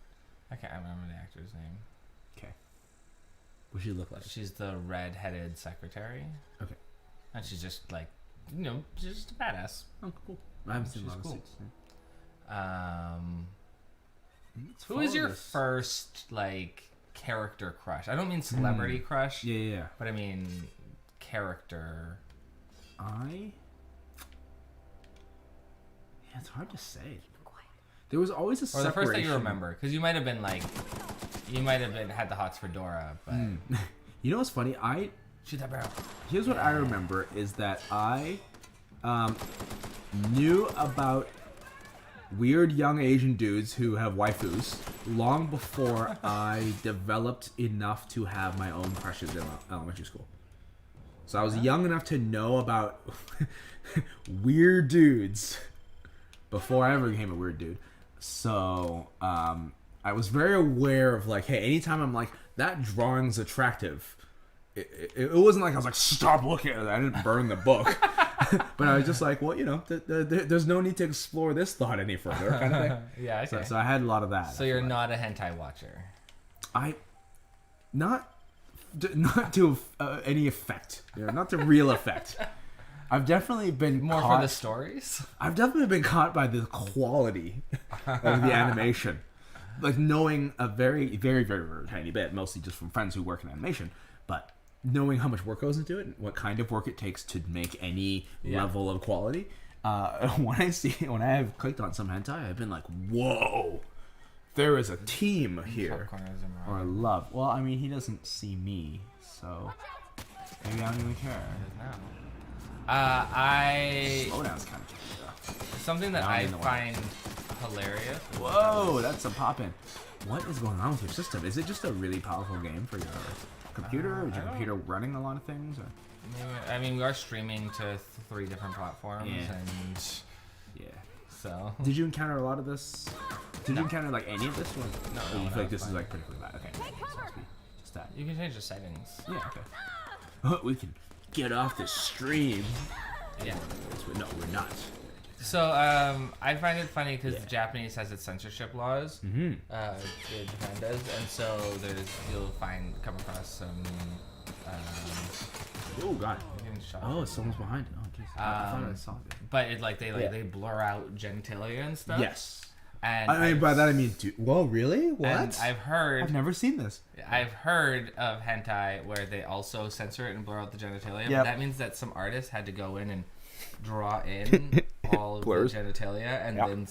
I can't remember the actor's name. Okay. What does she look like? She's the red-headed secretary. Okay. And she's just like, you know, she's just a badass. Oh, cool. I haven't seen a She's lot of cool. Suits. Who is your first like character crush? I don't mean celebrity crush. Yeah. But I mean character. Yeah, it's hard to say. There was always a Or separation. the first that you remember, because you might have been like, had the hots for Dora, but you know what's funny? Shoot that barrel. Here's what I remember is that I knew about weird young Asian dudes who have waifus long before I developed enough to have my own crushes in elementary school. So I was young enough to know about weird dudes before I ever became a weird dude. So I was very aware of like, hey, anytime I'm like, that drawing's attractive, it wasn't like I was like, stop looking at it. I didn't burn the book. But I was just like, well, you know, there's no need to explore this thought any further, kind of thing. Yeah, okay. So I had a lot of that. So you're not a hentai watcher. Not to any effect, you know, not to real effect. I've definitely been More caught, for the stories? I've definitely been caught by the quality of the animation. Like knowing a very, very, very, very tiny bit, mostly just from friends who work in animation, but knowing how much work goes into it and what kind of work it takes to make any level of quality. When I have clicked on some hentai, I've been like, whoa, there is a team here. Or love. Well, I mean, he doesn't see me, so maybe I don't even care. Slowdown's kind of tricky, though. Something that I find hilarious. Whoa, that's a pop-in. What is going on with your system? Is it just a really powerful game for your computer? Or is your computer running a lot of things? Or? I mean, we are streaming to 3 different platforms, and so. Did you encounter a lot of this? Did you encounter like any of this one? No, you feel like this is like particularly bad. Okay. Just that. You can change the settings. Yeah. Okay. We can get off the stream. Yeah. No, we're not. So I find it funny because the Japanese has its censorship laws. Mm-hmm. Japan does, and so you'll come across some. Oh god! Shot. Oh, someone's behind it. Oh jeez. I thought I saw it. But they blur out genitalia and stuff. Yes. And I mean, by that I mean, whoa, really? What? And I've never seen this. I've heard of hentai where they also censor it and blur out the genitalia. But that means that some artists had to go in and draw in all of the genitalia, and then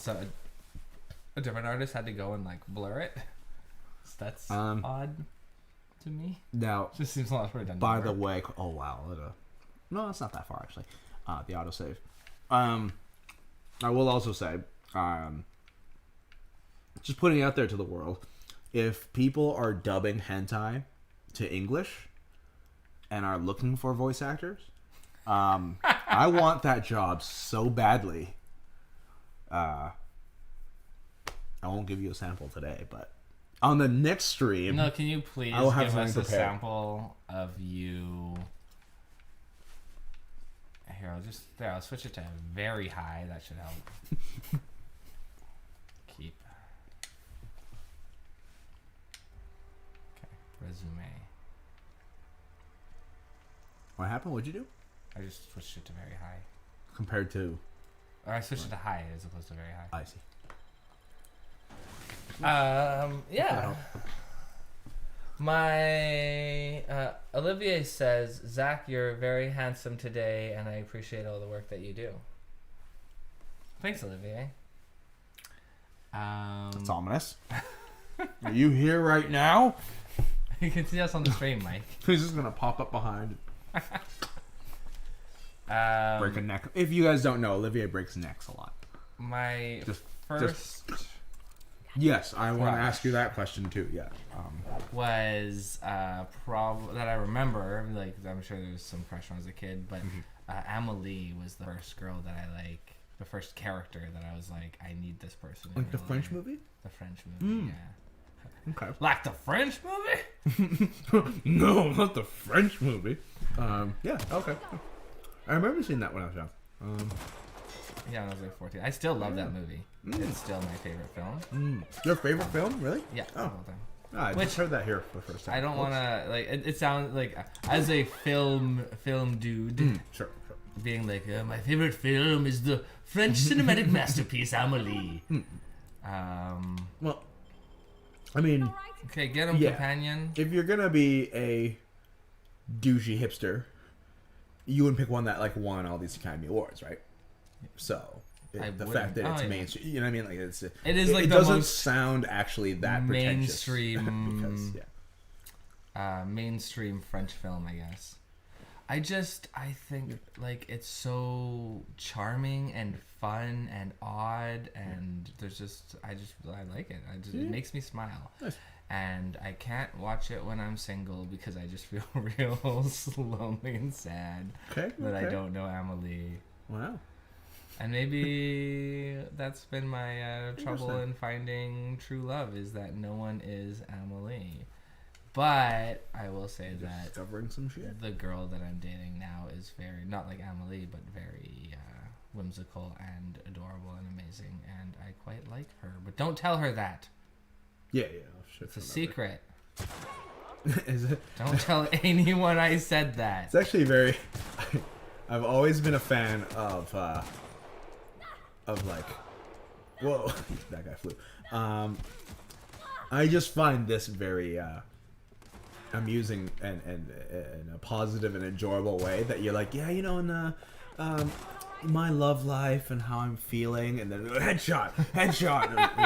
a different artist had to go and like blur it. So that's odd to me. Now, it just seems a lot redundant. By the way, oh wow, no, that's not that far actually. The autosave. I will also say, just putting it out there to the world, if people are dubbing hentai to English and are looking for voice actors, I want that job so badly. I won't give you a sample today, but on the next stream, no, can you please give us a sample of you? Here, I'll switch it to very high. That should help. Keep. Okay, resume. What happened? What'd you do? I just switched it to very high. Compared to? Or I switched it to high as opposed to very high. I see. Yeah. My Olivier says, Zach, you're very handsome today, and I appreciate all the work that you do. Thanks, Olivier. That's ominous. Are you here right now? You can see us on the stream, Mike. He's just gonna pop up behind. Break a neck. If you guys don't know, Olivier breaks necks a lot. My first. Yes, I want to ask you that question too. Yeah. Was that I remember, like, I'm sure there was some crush when I was a kid, but Amelie was the first girl that I like, the first character that I was like, I need this person. Like the French movie? The French movie, yeah. Okay. Like the French movie? No, not the French movie. Yeah, okay. I remember seeing that when I was young. Yeah, when I was like 14. I still love that movie. It's still my favorite film. Your favorite film, really? Yeah. Oh. I just heard that here for the first time. I don't want to, like, it sounds like, as a film dude, sure. Being like, my favorite film is the French cinematic masterpiece, Amelie. Well, I mean... Okay, get him, companion. If you're gonna be a douchey hipster, you wouldn't pick one that, like, won all these Academy Awards, right? So... the fact that it's mainstream, you know what I mean? Like it is like it the doesn't sound actually that mainstream because, mainstream French film, I guess. I think like it's so charming and fun and odd, and I like it. It makes me smile. Nice. And I can't watch it when I'm single because I just feel real lonely and sad that I don't know Amelie. Wow. And maybe that's been my trouble in finding true love, is that no one is Amelie. But I will say that discovering some shit. The girl that I'm dating now is very, not like Amelie, but very whimsical and adorable and amazing, and I quite like her. But don't tell her that. Yeah. It's a secret. Is it? Don't tell anyone I said that. It's actually very... I've always been a fan of like, whoa, that guy flew. I just find this very amusing and a positive and enjoyable way that you're like, yeah, you know, in my love life and how I'm feeling, and then headshot,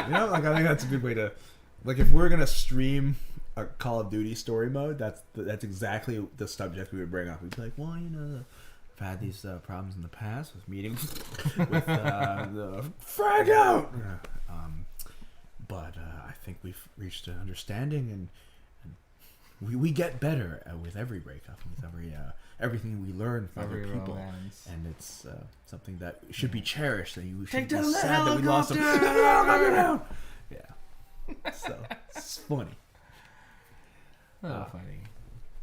you know, like I think that's a good way to, like, if we're gonna stream a Call of Duty story mode, that's exactly the subject we would bring up. We'd be like, well, you know, I've had these problems in the past with meetings with the frag out. But I think we've reached an understanding, and we get better with every breakup, with everything we learn from other people, romance. And it's something that should be cherished. And you should Take be the sad that we lost them. Yeah, so it's funny. Funny.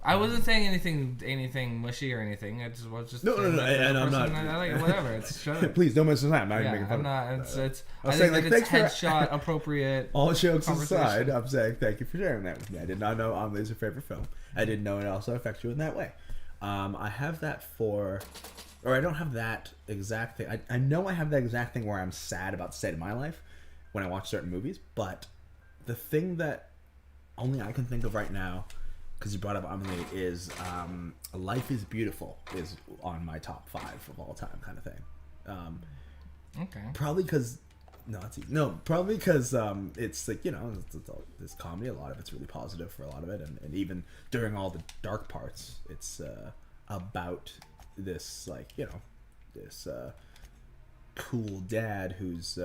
I wasn't saying anything mushy or anything. I just was just no, and I'm not. I like it, whatever. It's sure. Please don't mess with that. I'm not making fun. I'm not. It's. I was saying, like, it's thanks headshot appropriate. All jokes aside, I'm saying thank you for sharing that with me. I did not know Amelie's your favorite film. I didn't know it also affects you in that way. I have that I don't have that exact thing. I know I have that exact thing where I'm sad about the state of my life when I watch certain movies, but the thing that only I can think of right now, because you brought up Amelie, is Life is Beautiful is on my top 5 of all time kind of thing. Okay. Probably because probably because it's like, you know, it's comedy. A lot of it's really positive for a lot of it, and even during all the dark parts, it's about this, like, you know, this cool dad who's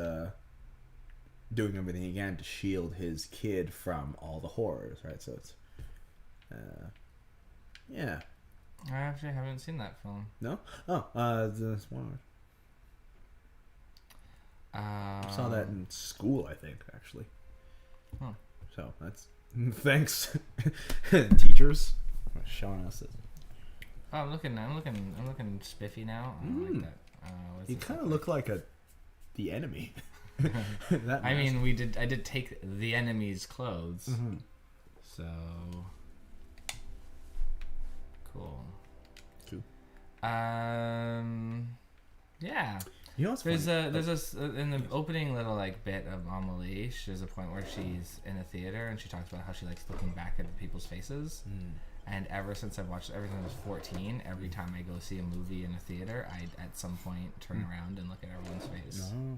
doing everything he can to shield his kid from all the horrors, right? So it's yeah. I actually haven't seen that film. No? This one. I saw that in school, I think, actually. Huh. So that's thanks, teachers, for showing us this. Oh, I'm looking spiffy now. I don't like that. You kind of look like the enemy. I mean, I did take the enemy's clothes. Mm-hmm. So cool. Cool. Yeah. You know what's funny? There's in the opening little like bit of Amelie, there's a point where she's in a theater and she talks about how she likes looking back at people's faces. And ever since I was 14, every time I go see a movie in a theater, I at some point turn around and look at everyone's face. No.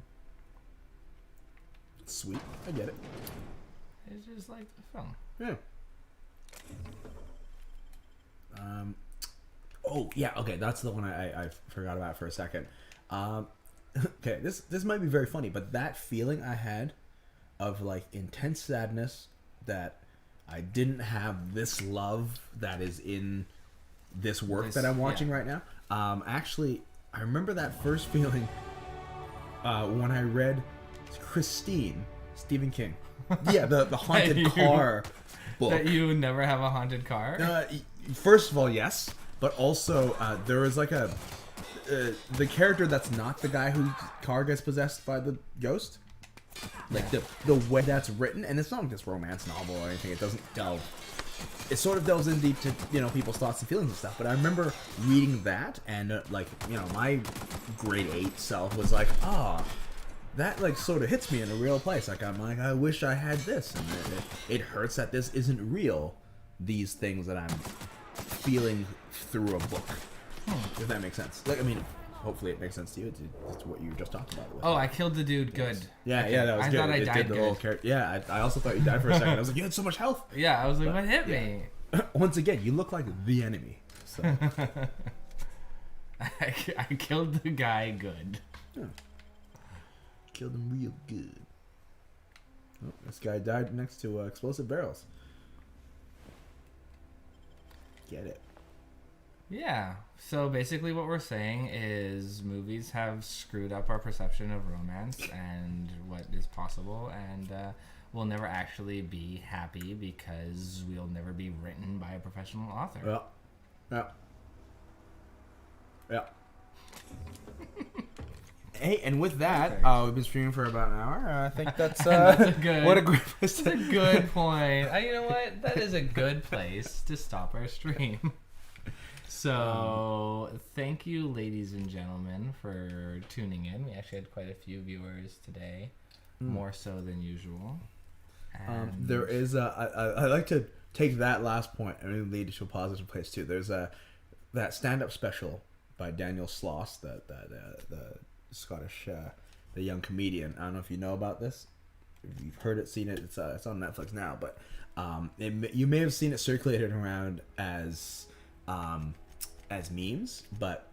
Sweet, I get it. It's just like the film. Yeah. Oh yeah, okay, that's the one I forgot about for a second. Okay, this might be very funny, but that feeling I had of like intense sadness that I didn't have this love that is in this work that I'm watching right now. Actually, I remember that first feeling when I read Christine, Stephen King. Yeah, the haunted car book. That you never have a haunted car? First of all, yes. But also, there was like the character that's not the guy whose car gets possessed by the ghost. Like the way that's written, and it's not like this romance novel or anything. It doesn't delve. It sort of delves in deep to people's thoughts and feelings and stuff. But I remember reading that, and my grade 8 self was like, that like sort of hits me in a real place. Like I'm like, I wish I had this, and it hurts that this isn't real. These things that I'm feeling through a book, if that makes sense. Like, I mean, hopefully it makes sense to you. It's what you were just talking about. Oh, I killed the dude. Good. Yeah, okay. Yeah, that was I good. thought I died good. Yeah, I also thought you died for a second. I was like, you had so much health. Yeah, I was like, what hit me? Once again, you look like the enemy. So. I killed the guy good. Yeah. Killed him real good. Oh, this guy died next to explosive barrels. Get it. Yeah. So basically what we're saying is movies have screwed up our perception of romance and what is possible, and we'll never actually be happy because we'll never be written by a professional author. Yeah. Hey, and with that, we've been streaming for about an hour. I think that's, that's a good, what a great place to... That's a good point. You know what? That is a good place to stop our stream. So, thank you, ladies and gentlemen, for tuning in. We actually had quite a few viewers today, more so than usual. And there is I like to take that last point and lead to a positive place too. There's that stand-up special by Daniel Sloss, the Scottish, the young comedian. I don't know if you know about this. If you've heard it, seen it. It's on Netflix now, but you may have seen it circulated around as memes. But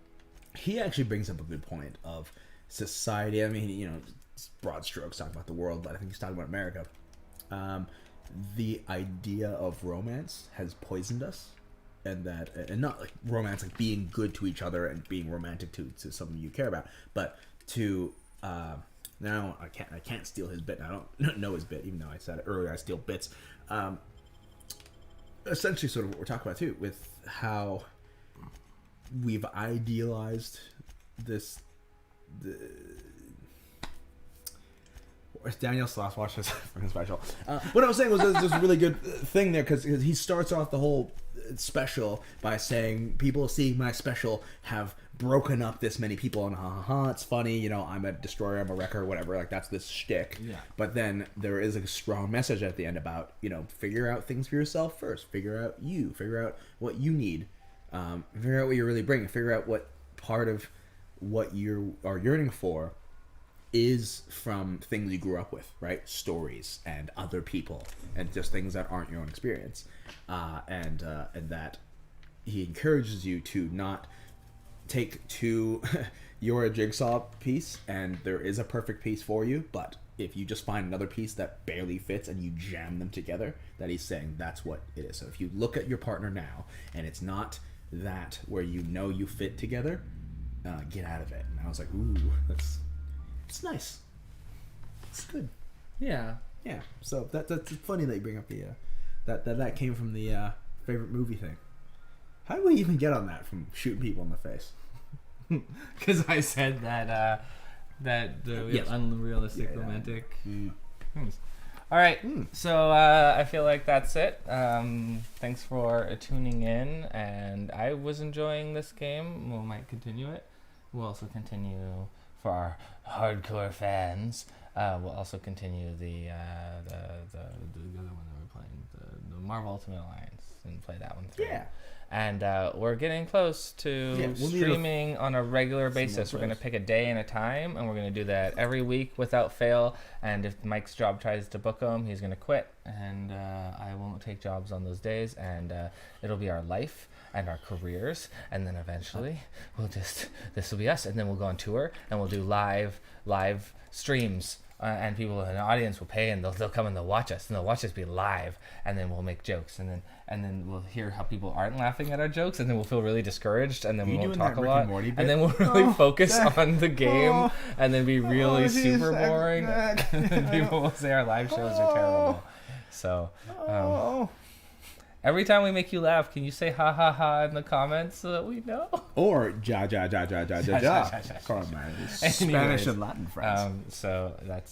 he actually brings up a good point of society. I mean, broad strokes talking about the world, but I think he's talking about America. The idea of romance has poisoned us. And not like romance, like being good to each other and being romantic to someone you care about, but to now I can't steal his bit. And I don't know his bit, even though I said it earlier. I steal bits. Essentially, sort of what we're talking about too, with how we've idealized this. Daniel Sloss watched this fucking special. What I was saying was there's a really good thing there because he starts off the whole special by saying people seeing my special have broken up this many people, and it's funny, I'm a destroyer, I'm a wrecker, whatever, like that's this shtick. Yeah. But then there is a strong message at the end about figure out things for yourself first, figure out what you need, figure out what you're really bringing, figure out what part of what you are yearning for is from things you grew up with, right? Stories and other people and just things that aren't your own experience. And that he encourages you to not take you're a jigsaw piece and there is a perfect piece for you, but if you just find another piece that barely fits and you jam them together, that he's saying that's what it is. So if you look at your partner now and it's not that where you fit together, get out of it. And I was like, ooh, it's nice. It's good. Yeah. Yeah. So that's funny that you bring up the that came from the favorite movie thing. How did we even get on that from shooting people in the face? Because I said that the unrealistic romantic things. All right. So I feel like that's it. Thanks for tuning in, and I was enjoying this game. We might continue it. We'll also continue for our hardcore fans. We'll also continue the other one that we're playing, the Marvel Ultimate Alliance, and play that one through. Yeah. And we're getting close to streaming on a regular basis. We're going to pick a day and a time, and we're going to do that every week without fail. And if Mike's job tries to book him, he's going to quit, and I won't take jobs on those days, and it'll be our life and our careers, and then eventually this will be us, and then we'll go on tour, and we'll do live streams. And people in the audience will pay, and they'll come and they'll watch us, and they'll watch us be live, and then we'll make jokes, and then we'll hear how people aren't laughing at our jokes, and then we'll feel really discouraged, and then we won't talk a lot, and then we'll really focus on the game, and then be really super boring, and then people will say our live shows are terrible. So every time we make you laugh, can you say ha ha ha in the comments so that we know? Or ja ja ja ja ja ja ja. Call my Spanish and Latin friends. So that's